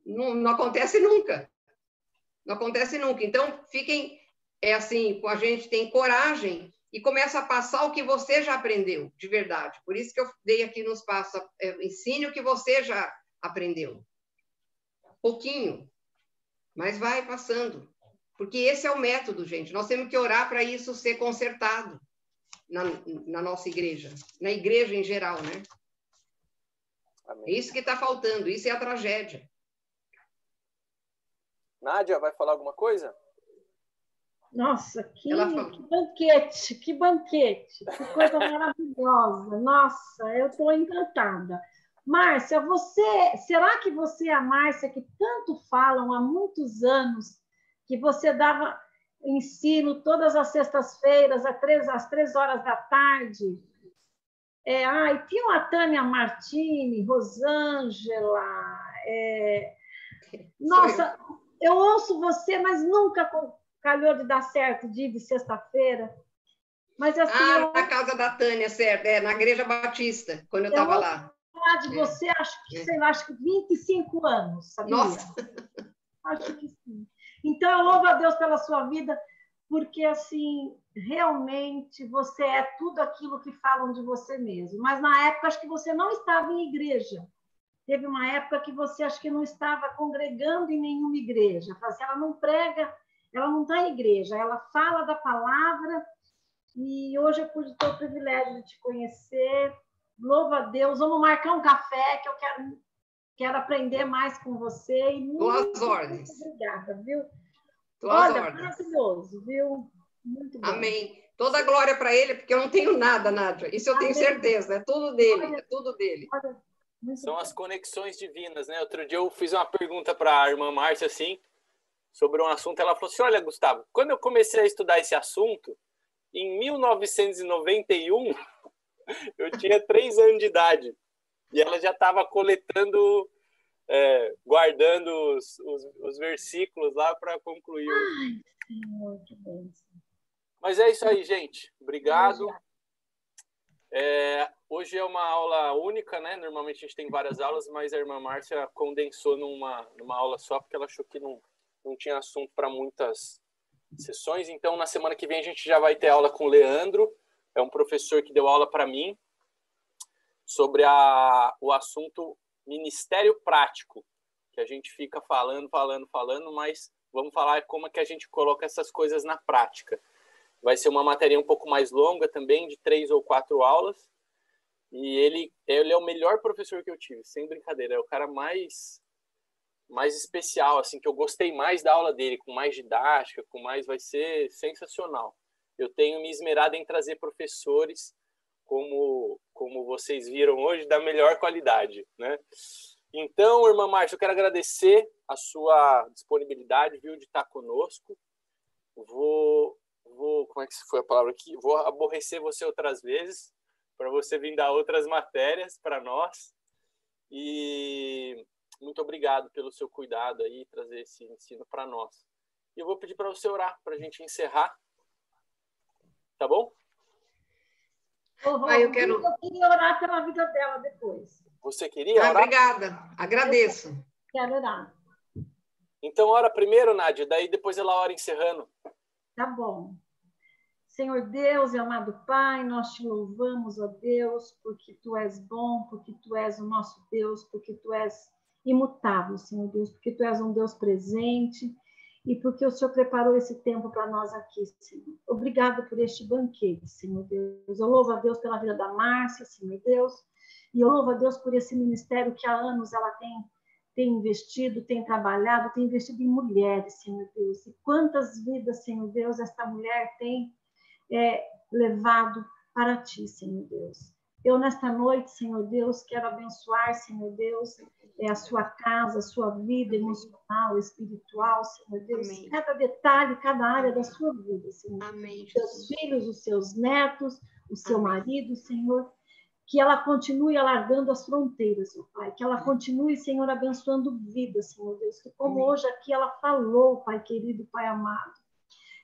Não acontece nunca. Não acontece nunca. Então, fiquem, assim, com a gente, tem coragem e começa a passar o que você já aprendeu, de verdade. Por isso que eu dei aqui nos passos, ensine o que você já aprendeu. Pouquinho, mas vai passando. Porque esse é o método, gente. Nós temos que orar para isso ser consertado na nossa igreja, na igreja em geral, né? Amém. É isso que está faltando, isso é a tragédia. Nádia, vai falar alguma coisa? Nossa, que banquete, que banquete, que coisa maravilhosa. Nossa, eu estou encantada. Márcia, será que você é a Márcia que tanto falam há muitos anos, que você dava ensino todas as sextas-feiras, às 3 horas da tarde? E tinha a Tânia Martini, Rosângela. Nossa, eu ouço você, mas nunca calhou de dar certo dia de sexta-feira. Mas assim, na casa da Tânia, certo? Na Igreja Batista, quando eu estava lá. Falar de você, acho que 25 anos, sabia? Nossa! Acho que sim. Então, eu louvo a Deus pela sua vida, porque, assim, realmente você é tudo aquilo que falam de você mesmo. Mas, na época, acho que você não estava em igreja. Teve uma época que você, acho que não estava congregando em nenhuma igreja. Ela não prega, ela não está em igreja, ela fala da palavra. E hoje eu pude ter o privilégio de te conhecer. Louvo a Deus. Vamos marcar um café, que eu quero aprender mais com você. Estou às ordens. Muito obrigada, viu? Olha, maravilhoso, viu? Muito bom. Amém. Toda a glória para ele, porque eu não tenho nada, Nádia. Isso eu tenho certeza. É tudo dele. É tudo dele. São as conexões divinas, né? Outro dia eu fiz uma pergunta para a irmã Márcia, assim, sobre um assunto. Ela falou assim, olha, Gustavo, quando eu comecei a estudar esse assunto, em 1991, eu tinha 3 anos de idade. E ela já estava coletando, guardando os versículos lá para concluir. Ai, Senhor, que bênção. Mas é isso aí, gente. Obrigado. Hoje é uma aula única, né? Normalmente a gente tem várias aulas, mas a irmã Márcia condensou numa aula só, porque ela achou que não tinha assunto para muitas sessões. Então, na semana que vem, a gente já vai ter aula com o Leandro. É um professor que deu aula para mim sobre o assunto Ministério Prático, que a gente fica falando, mas vamos falar como é que a gente coloca essas coisas na prática. Vai ser uma matéria um pouco mais longa também, de 3 ou 4 aulas. E ele é o melhor professor que eu tive, sem brincadeira. É o cara mais especial, assim, que eu gostei mais da aula dele, com mais didática, vai ser sensacional. Eu tenho me esmerado em trazer professores, como vocês viram hoje, da melhor qualidade, né? Então, irmã Márcia, eu quero agradecer a sua disponibilidade, viu, de estar conosco. Como é que foi a palavra aqui? Vou aborrecer você outras vezes, para você vir dar outras matérias para nós. E muito obrigado pelo seu cuidado aí, trazer esse ensino para nós. E eu vou pedir para você orar, para a gente encerrar. Tá bom? Eu queria orar pela vida dela depois. Você queria orar? Obrigada, agradeço. Quero orar. Então, ora primeiro, Nádia, daí depois ela ora encerrando. Tá bom. Senhor Deus e amado Pai, nós te louvamos, ó Deus, porque Tu és bom, porque Tu és o nosso Deus, porque Tu és imutável, Senhor Deus, porque Tu és um Deus presente e porque o Senhor preparou esse tempo para nós aqui, Senhor. Obrigado por este banquete, Senhor Deus. Eu louvo a Deus pela vida da Márcia, Senhor Deus, e eu louvo a Deus por esse ministério que há anos ela tem investido, tem trabalhado, tem investido em mulheres, Senhor Deus. E quantas vidas, Senhor Deus, esta mulher tem levado para Ti, Senhor Deus. Eu, nesta noite, Senhor Deus, quero abençoar, Senhor Deus, a sua casa, a sua vida emocional, espiritual, Senhor Deus, amém. Cada detalhe, cada área da sua vida, Senhor. Amém, os seus filhos, os seus netos, o seu marido, Senhor, que ela continue alargando as fronteiras, meu Pai, que ela continue, Senhor, abençoando vidas, Senhor Deus, que como hoje aqui ela falou, Pai querido, Pai amado,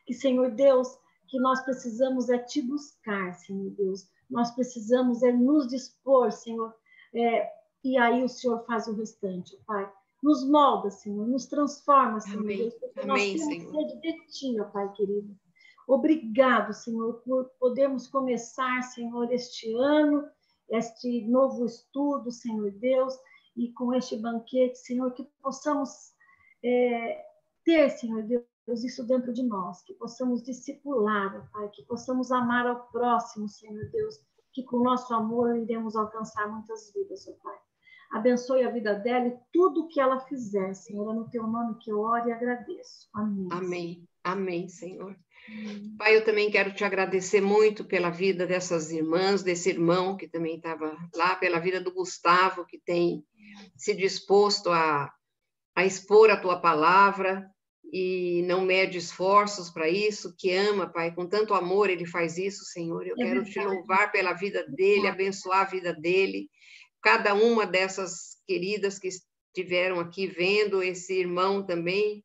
que, Senhor Deus, que nós precisamos te buscar, Senhor Deus. Nós precisamos nos dispor, Senhor. E aí o Senhor faz o restante, Pai. Nos molda, Senhor. Nos transforma, Senhor Deus. Porque nós temos sede de Ti, ó Pai querido. Obrigado, Senhor, por podermos começar, Senhor, este ano, este novo estudo, Senhor Deus. e com este banquete, Senhor, que possamos ter, Senhor Deus, isso dentro de nós, que possamos discipular, Pai, que possamos amar ao próximo, Senhor Deus, que com o nosso amor iremos alcançar muitas vidas, ó Pai. Abençoe a vida dela e tudo que ela fizer, Senhor, é no teu nome que eu oro e agradeço. Amém. Amém. Amém, Senhor. Pai, eu também quero te agradecer muito pela vida dessas irmãs, desse irmão que também estava lá, pela vida do Gustavo, que tem se disposto a expor a tua palavra e não mede esforços para isso, que ama, Pai, com tanto amor ele faz isso, Senhor. Eu quero te louvar pela vida dele, abençoar a vida dele, cada uma dessas queridas que estiveram aqui vendo, esse irmão também,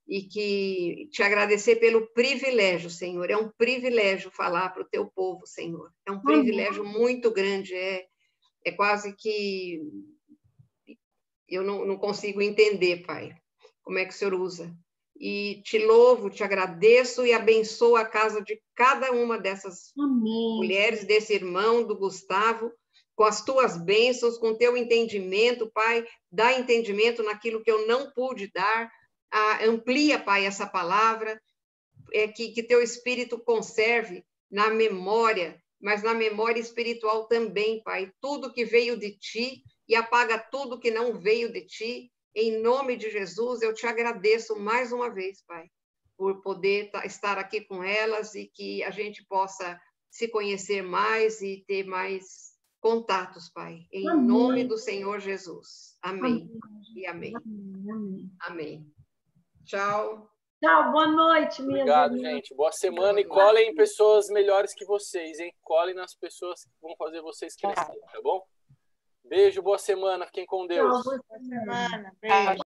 e que te agradecer pelo privilégio, Senhor. É um privilégio falar para o teu povo, Senhor. É um privilégio muito grande, é quase que eu não consigo entender, Pai, como é que o Senhor usa. E te louvo, te agradeço e abençoo a casa de cada uma dessas mulheres, desse irmão, do Gustavo, com as tuas bênçãos, com o teu entendimento, Pai. Dá entendimento naquilo que eu não pude dar. Amplia, Pai, essa palavra, que teu Espírito conserve na memória, mas na memória espiritual também, Pai, tudo que veio de ti e apaga tudo que não veio de ti. Em nome de Jesus, eu te agradeço mais uma vez, Pai, por poder estar aqui com elas e que a gente possa se conhecer mais e ter mais contatos, Pai, em nome do Senhor Jesus. Amém. E amém. Amém. Tchau. Tchau, boa noite, minha Obrigado, gente. Boa semana e colhem em pessoas melhores que vocês, hein? Colhem nas pessoas que vão fazer vocês crescerem, tá bom? Beijo, boa semana. Fiquem com Deus. Tchau, boa semana. Beijo.